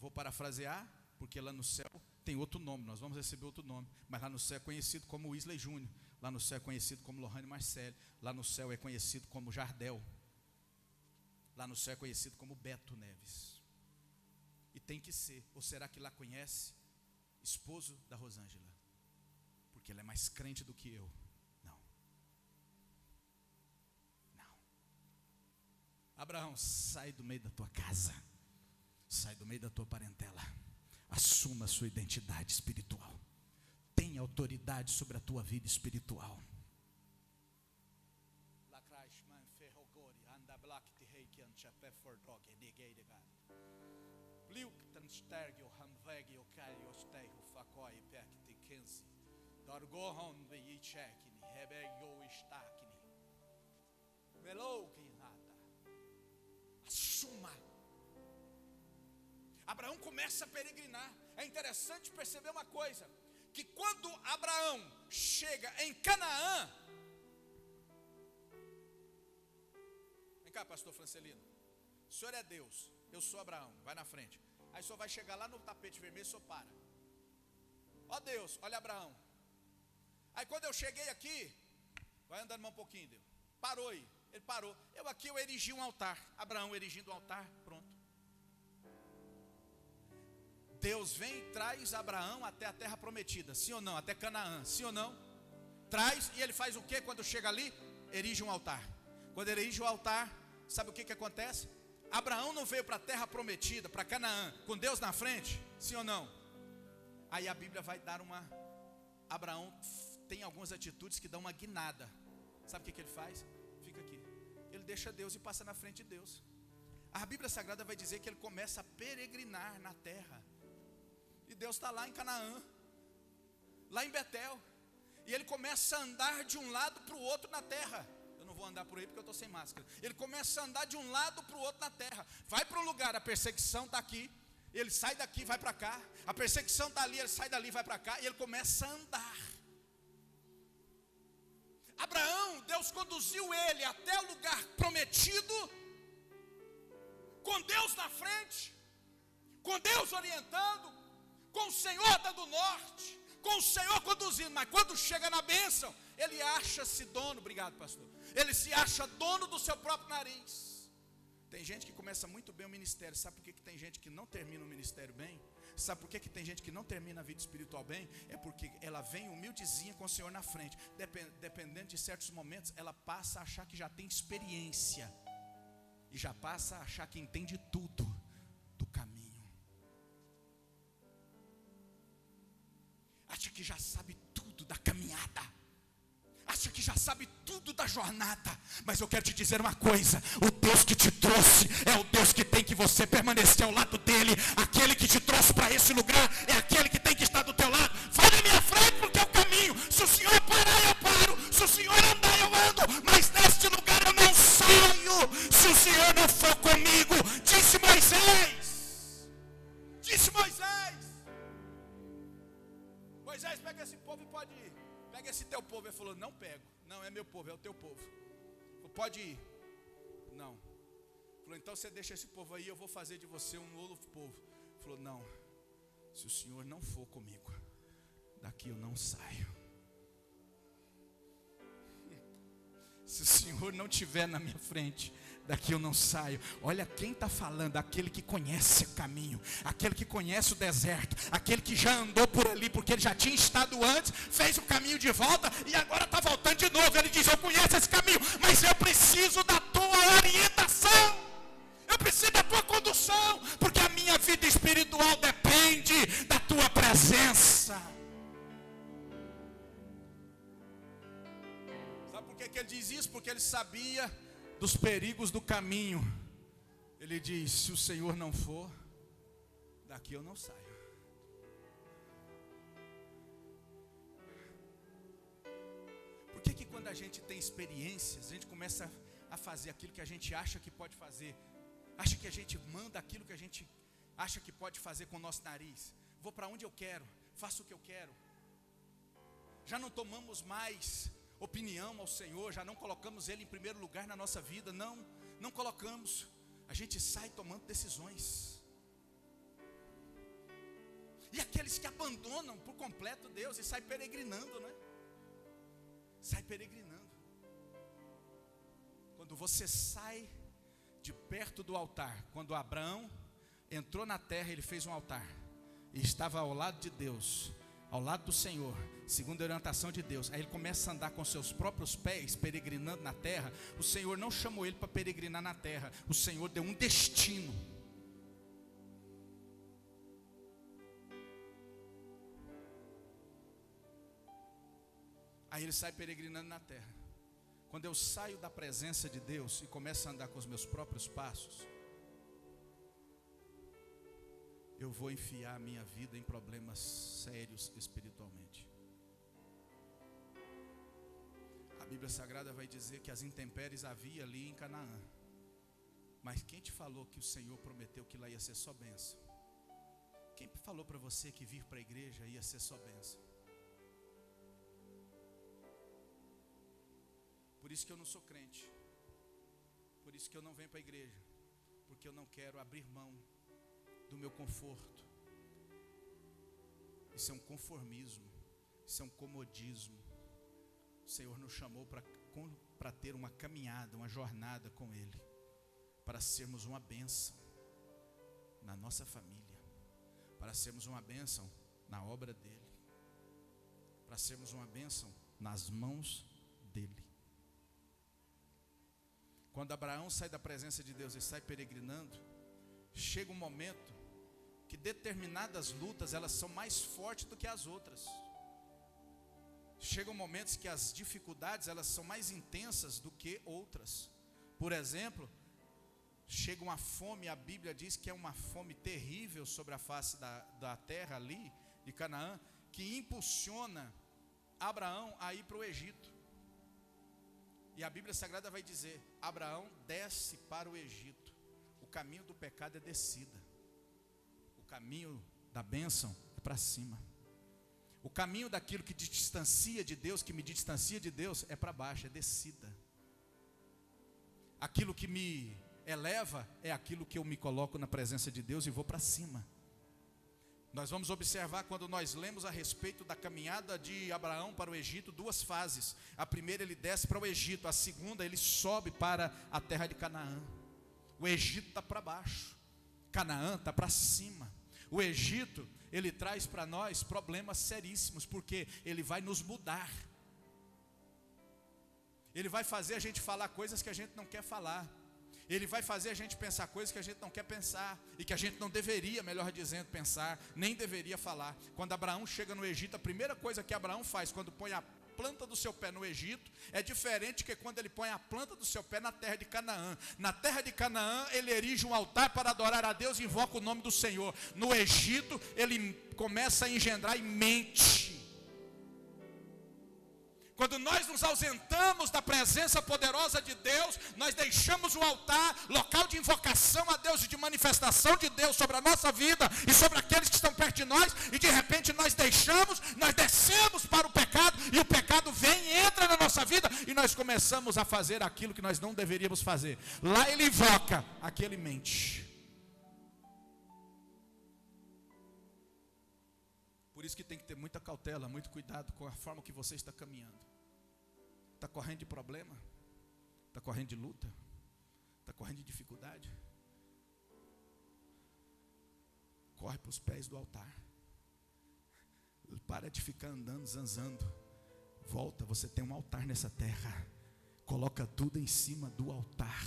Vou parafrasear, porque lá no céu tem outro nome, nós vamos receber outro nome, mas lá no céu é conhecido como Wesley Júnior, lá no céu é conhecido como Lohane Marcelli, lá no céu é conhecido como Jardel, lá no céu é conhecido como Beto Neves. E tem que ser. Ou será que lá conhece esposo da Rosângela? Porque ele é mais crente do que eu. Não. Não. Abraão, sai do meio da tua casa. Sai do meio da tua parentela. Assuma a sua identidade espiritual. Tenha autoridade sobre a tua vida espiritual. Assuma. Abraão começa a peregrinar. É interessante perceber uma coisa, que quando Abraão chega em Canaã, vem cá, pastor Francelino, o senhor é Deus, eu sou Abraão, vai na frente. Aí o senhor vai chegar lá no tapete vermelho, o senhor para. Ó Deus, olha Abraão. Aí quando eu cheguei aqui, vai andando mais um pouquinho, Deus. Parou aí, ele parou. Eu erigi um altar. Abraão erigindo um altar, pronto. Deus vem e traz Abraão até a terra prometida, sim ou não? Até Canaã, sim ou não? traz, e ele faz o que quando chega ali? Erige um altar. Quando ele erige o altar, sabe o que acontece? Abraão não veio para a terra prometida, para Canaã, com Deus na frente, sim ou não? Aí a Bíblia vai dar Abraão tem algumas atitudes que dão uma guinada. Sabe o que ele faz? Fica aqui. Ele deixa Deus e passa na frente de Deus. A Bíblia Sagrada vai dizer que ele começa a peregrinar na terra. E Deus está lá em Canaã, lá em Betel. E ele começa a andar de um lado para o outro na terra. Eu não vou andar por aí porque eu estou sem máscara. Ele começa a andar de um lado para o outro na terra. Vai para um lugar, a perseguição está aqui. Ele sai daqui, vai para cá. A perseguição está ali, ele sai dali, vai para cá. E ele começa a andar. Abraão, Deus conduziu ele até o lugar prometido, com Deus na frente, com Deus orientando, com o Senhor dando norte, com o Senhor conduzindo. Mas quando chega na bênção, ele acha-se dono, obrigado pastor, ele se acha dono do seu próprio nariz. Tem gente que começa muito bem o ministério. Sabe por que tem gente que não termina o ministério bem? Sabe por que tem gente que não termina a vida espiritual bem? É porque ela vem humildezinha com o Senhor na frente. Dependendo de certos momentos, ela passa a achar que já tem experiência. E já passa a achar que entende tudo do caminho. Acha que já sabe tudo da caminhada. Acha que já sabe tudo da jornada. Mas eu quero te dizer uma coisa: o Deus que te trouxe é o Deus que tem que você permanecer ao lado dele. Aquele que te trouxe para esse lugar é aquele que tem que estar do teu lado. Vai na minha frente porque é o caminho. Se o Senhor parar, eu paro. Se o Senhor andar, eu ando. Mas neste lugar eu não saio se o Senhor não for comigo. Disse Moisés. Disse Moisés. Moisés, pega esse povo e pode ir. Pega esse teu povo. Ele falou: não pego. Não é meu povo, é o teu povo. Falou: pode ir. Não. Falou: então você deixa esse povo aí, eu vou fazer de você um novo povo. Falou: não. Se o Senhor não for comigo, daqui eu não saio. Se o Senhor não estiver na minha frente, daqui eu não saio. Olha quem está falando: aquele que conhece o caminho, aquele que conhece o deserto, aquele que já andou por ali, porque ele já tinha estado antes, fez o caminho de volta e agora está voltando de novo. Ele diz: eu conheço esse caminho, mas eu preciso da tua orientação, eu preciso da tua condução, porque a minha vida espiritual depende da tua presença. Sabe por que ele diz isso? Porque ele sabia dos perigos do caminho. Ele diz: se o Senhor não for, daqui eu não saio. Por que quando a gente tem experiências, a gente começa a fazer aquilo que a gente acha que pode fazer? Acha que a gente manda aquilo que a gente acha que pode fazer com o nosso nariz. Vou para onde eu quero, faço o que eu quero. Já não tomamos mais opinião ao Senhor, já não colocamos Ele em primeiro lugar na nossa vida. Não colocamos. A gente sai tomando decisões. E aqueles que abandonam por completo Deus e saem peregrinando, né? Sai peregrinando. Quando você sai de perto do altar, quando Abraão entrou na terra, ele fez um altar e estava ao lado de Deus, ao lado do Senhor, segundo a orientação de Deus. Aí ele começa a andar com seus próprios pés, peregrinando na terra. O Senhor não chamou ele para peregrinar na terra. O Senhor deu um destino. Aí ele sai peregrinando na terra. Quando eu saio da presença de Deus e começo a andar com os meus próprios passos, eu vou enfiar a minha vida em problemas sérios espiritualmente. A Bíblia Sagrada vai dizer que as intempéries havia ali em Canaã. Mas quem te falou que o Senhor prometeu que lá ia ser só bênção? Quem falou para você que vir para a igreja ia ser só bênção? Por isso que eu não sou crente. Por isso que eu não venho para a igreja. Porque eu não quero abrir mão do meu conforto. Isso é um conformismo. Isso é um comodismo. O Senhor nos chamou para ter uma caminhada, uma jornada com Ele, para sermos uma bênção na nossa família, para sermos uma bênção na obra dEle, para sermos uma bênção nas mãos dele. Quando Abraão sai da presença de Deus e sai peregrinando, chega um momento que determinadas lutas, elas são mais fortes do que as outras. Chegam momentos que as dificuldades, elas são mais intensas do que outras. Por exemplo, chega uma fome, a Bíblia diz que é uma fome terrível sobre a face da terra ali, de Canaã, que impulsiona Abraão a ir para o Egito. E a Bíblia Sagrada vai dizer: Abraão desce para o Egito. O caminho do pecado é descida. O caminho da bênção é para cima. O caminho daquilo que te distancia de Deus, que me distancia de Deus, é para baixo, é descida. Aquilo que me eleva é aquilo que eu me coloco na presença de Deus e vou para cima. Nós vamos observar, quando nós lemos a respeito da caminhada de Abraão para o Egito, duas fases. A primeira, ele desce para o Egito. A segunda, ele sobe para a terra de Canaã. O Egito está para baixo, Canaã está para cima. O Egito, ele traz para nós problemas seríssimos, porque ele vai nos mudar. Ele vai fazer a gente falar coisas que a gente não quer falar. Ele vai fazer a gente pensar coisas que a gente não quer pensar, e que a gente não deveria, melhor dizendo, pensar, nem deveria falar. Quando Abraão chega no Egito, a primeira coisa que Abraão faz quando põe a planta do seu pé no Egito é diferente que quando ele põe a planta do seu pé na terra de Canaã. Na terra de Canaã, ele erige um altar para adorar a Deus e invoca o nome do Senhor. No Egito, ele começa a engendrar em mente. Quando nós nos ausentamos da presença poderosa de Deus, nós deixamos o altar, local de invocação a Deus e de manifestação de Deus sobre a nossa vida e sobre aqueles que estão perto de nós, e de repente nós descemos para o pecado, e o pecado vem e entra na nossa vida, e nós começamos a fazer aquilo que nós não deveríamos fazer. Lá ele invoca, aqui ele mente. Por isso que tem que ter muita cautela, muito cuidado com a forma que você está caminhando. Está correndo de problema? Está correndo de luta? Está correndo de dificuldade? Corre para os pés do altar. Para de ficar andando, zanzando. Volta, você tem um altar nessa terra. Coloca tudo em cima do altar.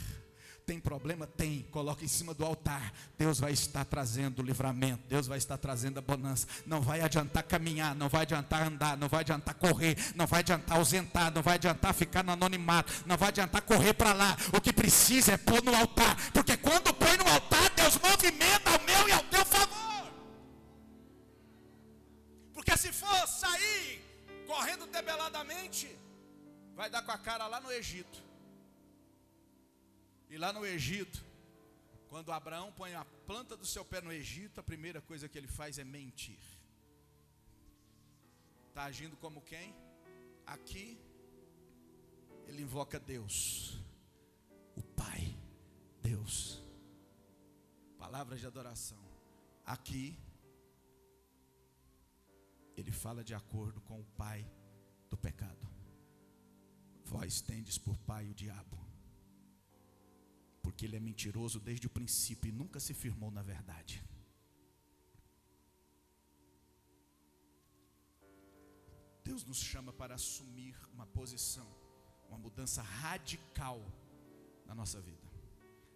Tem problema? Tem. Coloca em cima do altar. Deus vai estar trazendo livramento. Deus vai estar trazendo a bonança. Não vai adiantar caminhar. Não vai adiantar andar. Não vai adiantar correr. Não vai adiantar ausentar. Não vai adiantar ficar no anonimato. Não vai adiantar correr para lá. O que precisa é pôr no altar. Porque quando põe no altar, Deus movimenta ao meu e ao teu favor. Porque se for sair correndo debeladamente, vai dar com a cara lá no Egito. E lá no Egito, quando Abraão põe a planta do seu pé no Egito, a primeira coisa que ele faz é mentir. Está agindo como quem? Aqui, ele invoca Deus, o Pai, Deus. Palavras de adoração. Aqui, ele fala de acordo com o pai do pecado. Vós tendes por pai o diabo, porque ele é mentiroso desde o princípio e nunca se firmou na verdade. Deus nos chama para assumir uma posição, uma mudança radical na nossa vida.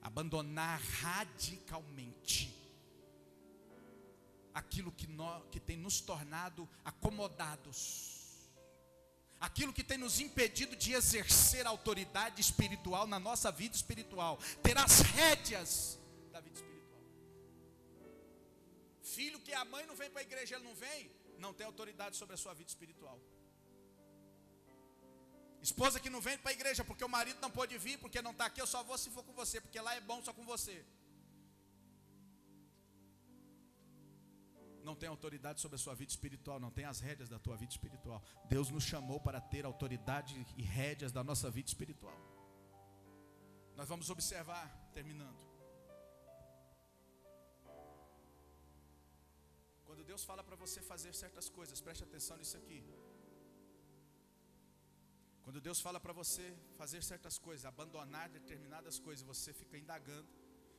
Abandonar radicalmente aquilo que tem nos tornado acomodados. Aquilo que tem nos impedido de exercer a autoridade espiritual na nossa vida espiritual. Ter as rédeas da vida espiritual. Filho que a mãe não vem para a igreja, ele não tem autoridade sobre a sua vida espiritual. Esposa que não vem para a igreja porque o marido não pode vir, porque não está aqui, eu só vou se for com você, porque lá é bom só com você. Não tem autoridade sobre a sua vida espiritual, não tem as rédeas da tua vida espiritual. Deus nos chamou para ter autoridade e rédeas da nossa vida espiritual. Nós vamos observar, terminando. Quando Deus fala para você fazer certas coisas, preste atenção nisso aqui. Quando Deus fala para você fazer certas coisas, abandonar determinadas coisas, você fica indagando,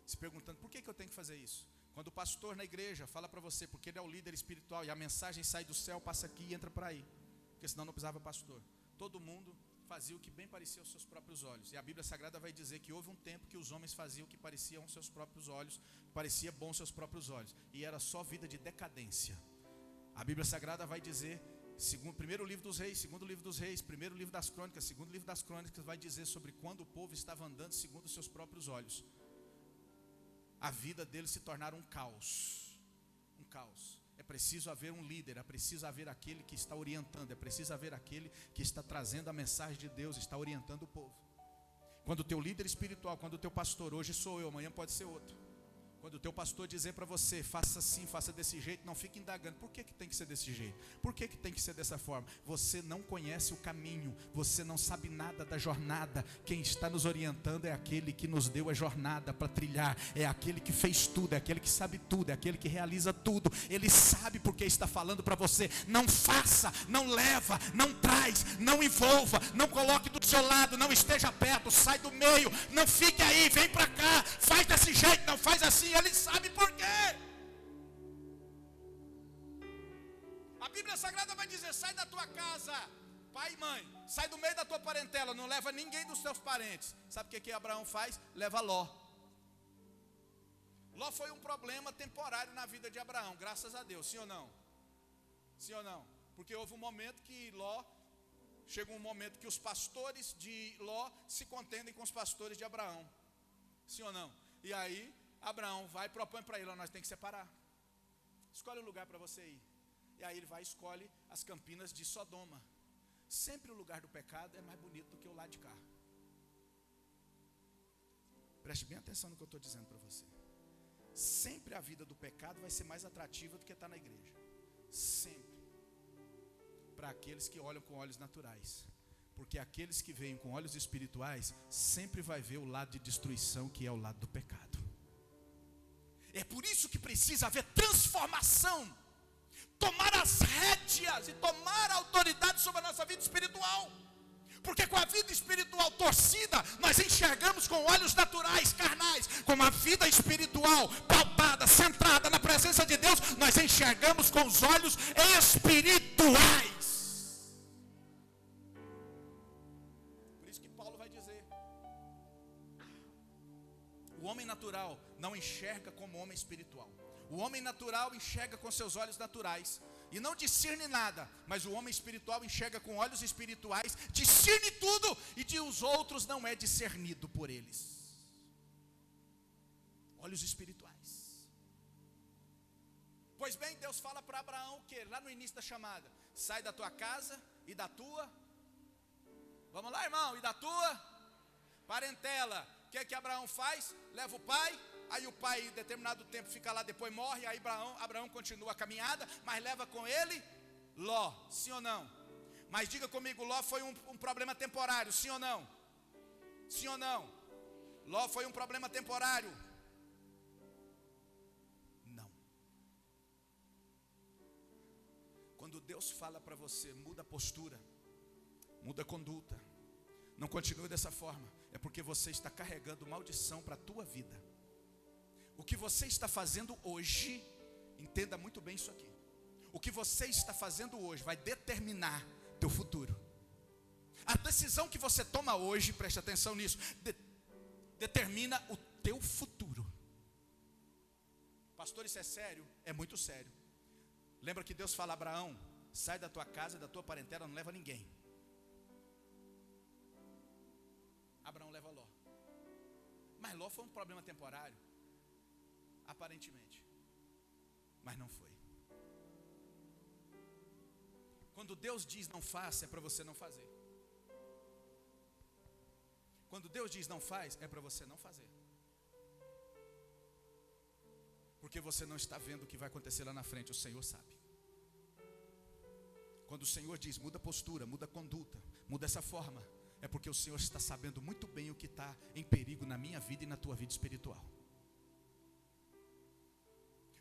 se perguntando, por que eu tenho que fazer isso? Quando o pastor na igreja fala para você, porque ele é o líder espiritual, e a mensagem sai do céu, passa aqui e entra para aí, porque senão não precisava pastor. todo mundo fazia o que bem parecia aos seus próprios olhos. E a Bíblia Sagrada vai dizer que houve um tempo que os homens faziam o que parecia aos seus próprios olhos, parecia bom aos seus próprios olhos, e era só vida de decadência. A Bíblia Sagrada vai dizer, primeiro livro dos reis, segundo livro dos reis, primeiro livro das crônicas, segundo livro das crônicas, vai dizer sobre quando o povo estava andando segundo os seus próprios olhos. A vida deles se tornaram um caos. Um caos. É preciso haver um líder, é preciso haver aquele que está orientando, é preciso haver aquele que está trazendo a mensagem de Deus, está orientando o povo. Quando o teu líder espiritual, quando o teu pastor, hoje sou eu, amanhã pode ser outro. Quando o teu pastor dizer para você, faça assim, faça desse jeito, não fique indagando, por que tem que ser desse jeito? Por que tem que ser dessa forma? Você não conhece o caminho, você não sabe nada da jornada. Quem está nos orientando é aquele que nos deu a jornada para trilhar, é aquele que fez tudo, é aquele que sabe tudo, é aquele que realiza tudo. Ele sabe porque está falando para você, não faça, não leva, não traz, não envolva, não coloque do seu lado, não esteja perto, sai do meio, não fique aí, vem para cá, faz desse jeito, não faz assim. Ele sabe por quê. A Bíblia Sagrada vai dizer, sai da tua casa, pai e mãe, sai do meio da tua parentela, não leva ninguém dos teus parentes. Sabe o que Abraão faz? Leva Ló. Ló foi um problema temporário na vida de Abraão, graças a Deus, sim ou não? Sim ou não? Porque houve um momento que Ló, chega um momento que os pastores de Ló se contendem com os pastores de Abraão, sim ou não? E aí Abraão vai e propõe para ele, nós temos que separar. Escolhe um lugar para você ir. E aí ele vai e escolhe as campinas de Sodoma. Sempre o lugar do pecado é mais bonito do que o lado de cá. Preste bem atenção no que eu estou dizendo para você. Sempre a vida do pecado vai ser mais atrativa do que estar na igreja. Sempre. Para aqueles que olham com olhos naturais. Porque aqueles que veem com olhos espirituais sempre vai ver o lado de destruição, que é o lado do pecado. É por isso que precisa haver transformação. Tomar as rédeas e tomar a autoridade sobre a nossa vida espiritual. Porque com a vida espiritual torcida, nós enxergamos com olhos naturais, carnais. Com a vida espiritual palpada, centrada na presença de Deus, nós enxergamos com os olhos espirituais. Por isso que Paulo vai dizer, o homem natural não enxerga como homem espiritual. O homem natural enxerga com seus olhos naturais e não discerne nada, mas o homem espiritual enxerga com olhos espirituais, discerne tudo, e de os outros não é discernido por eles. Olhos espirituais. Pois bem, Deus fala para Abraão o que? Lá no início da chamada, sai da tua casa e da tua, vamos lá irmão, e da tua parentela. O que Abraão faz? Leva o pai. Aí o pai, em determinado tempo, fica lá, depois morre. Aí Abraão continua a caminhada, mas leva com ele Ló, sim ou não? Mas diga comigo, Ló foi um problema temporário, sim ou não? Sim ou não? Ló foi um problema temporário? Não. Quando Deus fala para você, muda a postura, muda a conduta, não continue dessa forma, é porque você está carregando maldição para a tua vida. O que você está fazendo hoje, entenda muito bem isso aqui. O que você está fazendo hoje vai determinar teu futuro. A decisão que você toma hoje, preste atenção nisso, determina o teu futuro. Pastor, isso é sério? É muito sério. Lembra que Deus fala a Abraão, sai da tua casa, da tua parentela, não leva ninguém. Abraão leva Ló. Mas Ló foi um problema temporário. Aparentemente, mas não foi. Quando Deus diz não faça, é para você não fazer. Quando Deus diz não faz, é para você não fazer. Porque você não está vendo o que vai acontecer lá na frente, o Senhor sabe. Quando o Senhor diz muda a postura, muda a conduta, muda essa forma, é porque o Senhor está sabendo muito bem o que está em perigo na minha vida e na tua vida espiritual.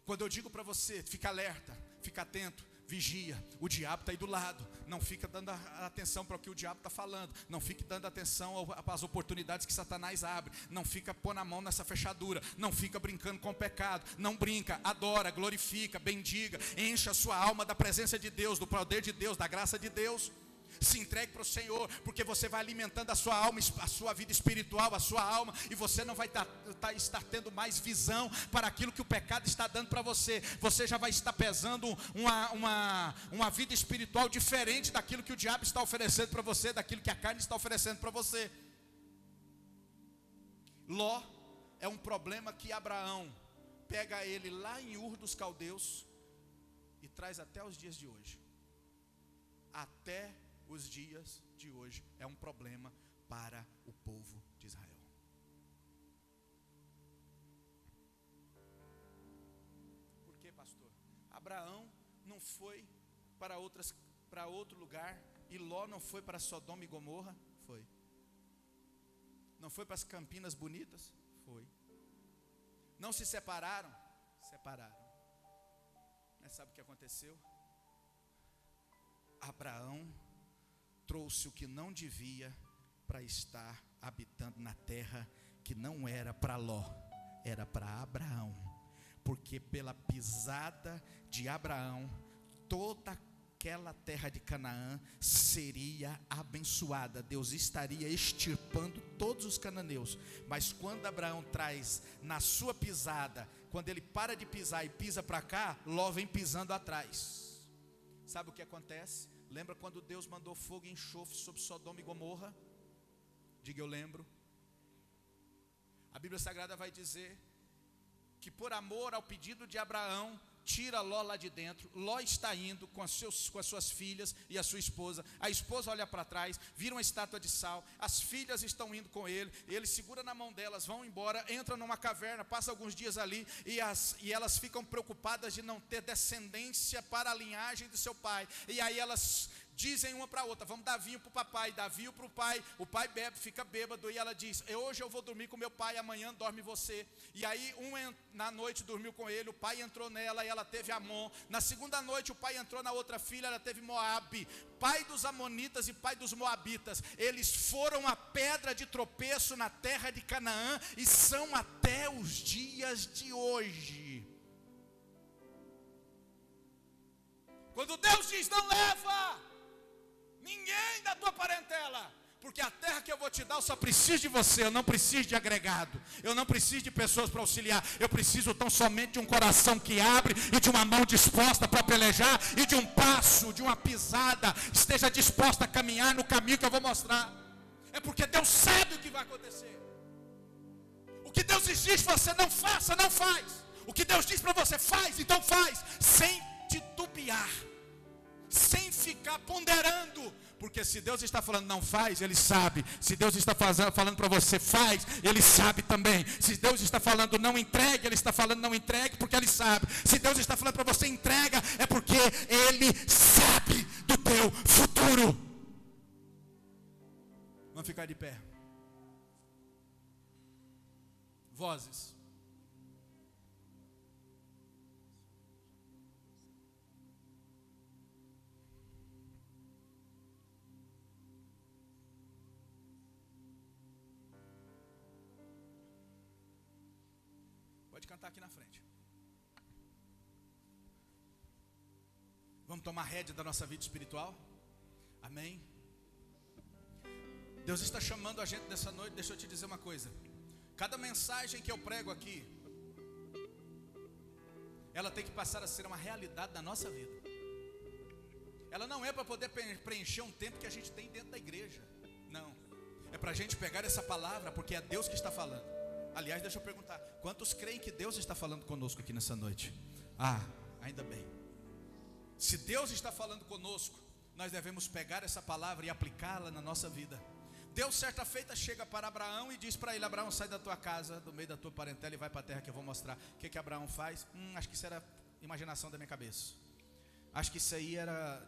Quando eu digo para você, fica alerta, fica atento, vigia, o diabo está aí do lado, não fica dando atenção para o que o diabo está falando, não fique dando atenção às oportunidades que Satanás abre, não fica pondo a mão nessa fechadura, não fica brincando com o pecado, não brinca, adora, glorifica, bendiga, encha a sua alma da presença de Deus, do poder de Deus, da graça de Deus. Se entregue para o Senhor, porque você vai alimentando a sua alma, a sua vida espiritual, a sua alma, e você não vai estar tendo mais visão para aquilo que o pecado está dando para você. Você já vai estar pesando uma vida espiritual diferente daquilo que o diabo está oferecendo para você, daquilo que a carne está oferecendo para você. Ló é um problema que Abraão pega ele lá em Ur dos Caldeus e traz até os dias de hoje. Até os dias de hoje é um problema para o povo de Israel. Por quê, pastor? Abraão não foi para outro lugar, e Ló não foi para Sodoma e Gomorra? Foi. Não foi para as Campinas Bonitas? Foi. Não se separaram? Separaram. Mas sabe o que aconteceu? Abraão trouxe o que não devia para estar habitando na terra que não era para Ló, era para Abraão. Porque pela pisada de Abraão, toda aquela terra de Canaã seria abençoada. Deus estaria extirpando todos os cananeus. Mas quando Abraão traz na sua pisada, quando ele para de pisar e pisa para cá, Ló vem pisando atrás. Sabe o que acontece? Lembra quando Deus mandou fogo e enxofre sobre Sodoma e Gomorra? Diga, eu lembro. A Bíblia Sagrada vai dizer que por amor ao pedido de Abraão, tira Ló lá de dentro. Ló está indo com as suas filhas e a sua esposa. A esposa olha para trás, vira uma estátua de sal. As filhas estão indo com ele. Ele segura na mão delas, vão embora, entram numa caverna, passa alguns dias ali, e elas ficam preocupadas de não ter descendência para a linhagem do seu pai. E aí elas dizem uma para a outra: vamos dar vinho para o papai, dá vinho para o pai bebe, fica bêbado, e ela diz: hoje eu vou dormir com meu pai, amanhã dorme você. E aí na noite dormiu com ele, o pai entrou nela e ela teve Amon. Na segunda noite o pai entrou na outra filha, ela teve Moabe, pai dos amonitas e pai dos moabitas. Eles foram a pedra de tropeço na terra de Canaã e são até os dias de hoje. Quando Deus diz: não leva ninguém da tua parentela, porque a terra que eu vou te dar, eu só preciso de você. Eu não preciso de agregado, eu não preciso de pessoas para auxiliar. Eu preciso tão somente de um coração que abre, e de uma mão disposta para pelejar, e de um passo, de uma pisada, esteja disposta a caminhar no caminho que eu vou mostrar. É porque Deus sabe o que vai acontecer. O que Deus diz você não faça, não faz. O que Deus diz para você faz, então faz, sem titubear, sem ficar ponderando. Porque se Deus está falando não faz, Ele sabe. Se Deus está falando para você faz, Ele sabe também. Se Deus está falando não entregue, Ele está falando não entregue, porque Ele sabe. Se Deus está falando para você entrega, é porque Ele sabe do teu futuro. Vamos ficar de pé. Vozes. Pode cantar aqui na frente. Vamos tomar rédea da nossa vida espiritual? Amém? Deus está chamando a gente nessa noite. Deixa eu te dizer uma coisa. Cada mensagem que eu prego aqui, ela tem que passar a ser uma realidade da nossa vida. Ela não é para poder preencher um tempo que a gente tem dentro da igreja. Não. É para a gente pegar essa palavra, porque é Deus que está falando. Aliás, deixa eu perguntar: quantos creem que Deus está falando conosco aqui nessa noite? Ainda bem. Se Deus está falando conosco, nós devemos pegar essa palavra e aplicá-la na nossa vida. Deus certa feita chega para Abraão e diz para ele: Abraão, sai da tua casa, do meio da tua parentela, e vai para a terra que eu vou mostrar. O que Abraão faz? Acho que isso era imaginação da minha cabeça. Acho que isso aí era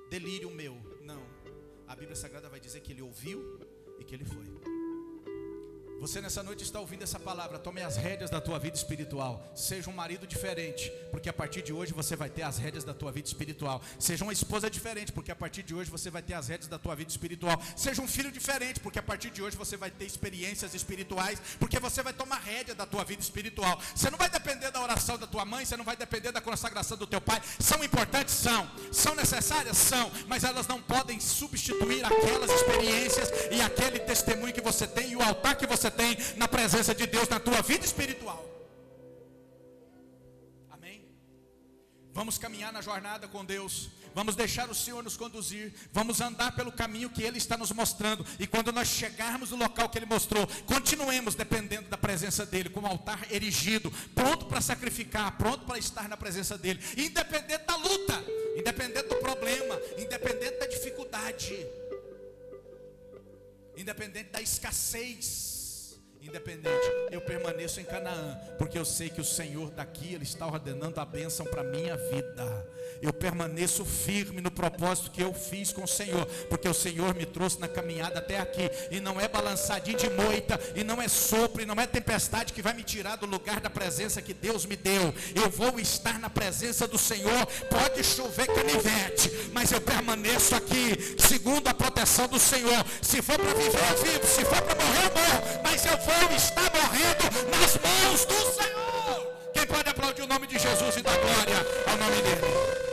delírio meu. Não, a Bíblia Sagrada vai dizer que ele ouviu e que ele foi. Você nessa noite está ouvindo essa palavra. Tome as rédeas da tua vida espiritual. Seja um marido diferente, porque a partir de hoje você vai ter as rédeas da tua vida espiritual. Seja uma esposa diferente, porque a partir de hoje você vai ter as rédeas da tua vida espiritual. Seja um filho diferente, porque a partir de hoje você vai ter experiências espirituais, porque você vai tomar rédea da tua vida espiritual. Você não vai depender da oração da tua mãe, você não vai depender da consagração do teu pai. São importantes? São necessárias? São, mas elas não podem substituir aquelas experiências e aquele testemunho que você tem e o altar que você tem na presença de Deus na tua vida espiritual. Amém? Vamos caminhar na jornada com Deus. Vamos deixar o Senhor nos conduzir. Vamos andar pelo caminho que Ele está nos mostrando. E quando nós chegarmos no local que Ele mostrou, continuemos dependendo da presença dEle, com o altar erigido, pronto para sacrificar, pronto para estar na presença dEle, independente da luta, independente do problema, independente da dificuldade, independente da escassez. Independente, eu permaneço em Canaã, porque eu sei que o Senhor daqui, Ele está ordenando a bênção para a minha vida. Eu permaneço firme no propósito que eu fiz com o Senhor, porque o Senhor me trouxe na caminhada até aqui, e não é balançadinho de moita, e não é sopro, e não é tempestade que vai me tirar do lugar da presença que Deus me deu. Eu vou estar na presença do Senhor, pode chover canivete, mas eu permaneço aqui, segundo a proteção do Senhor. Se for para viver, eu vivo, se for para morrer, eu morro, mas eu vou estar morrendo nas mãos do Senhor. Quem pode aplaudir o nome de Jesus e dar glória ao nome dele?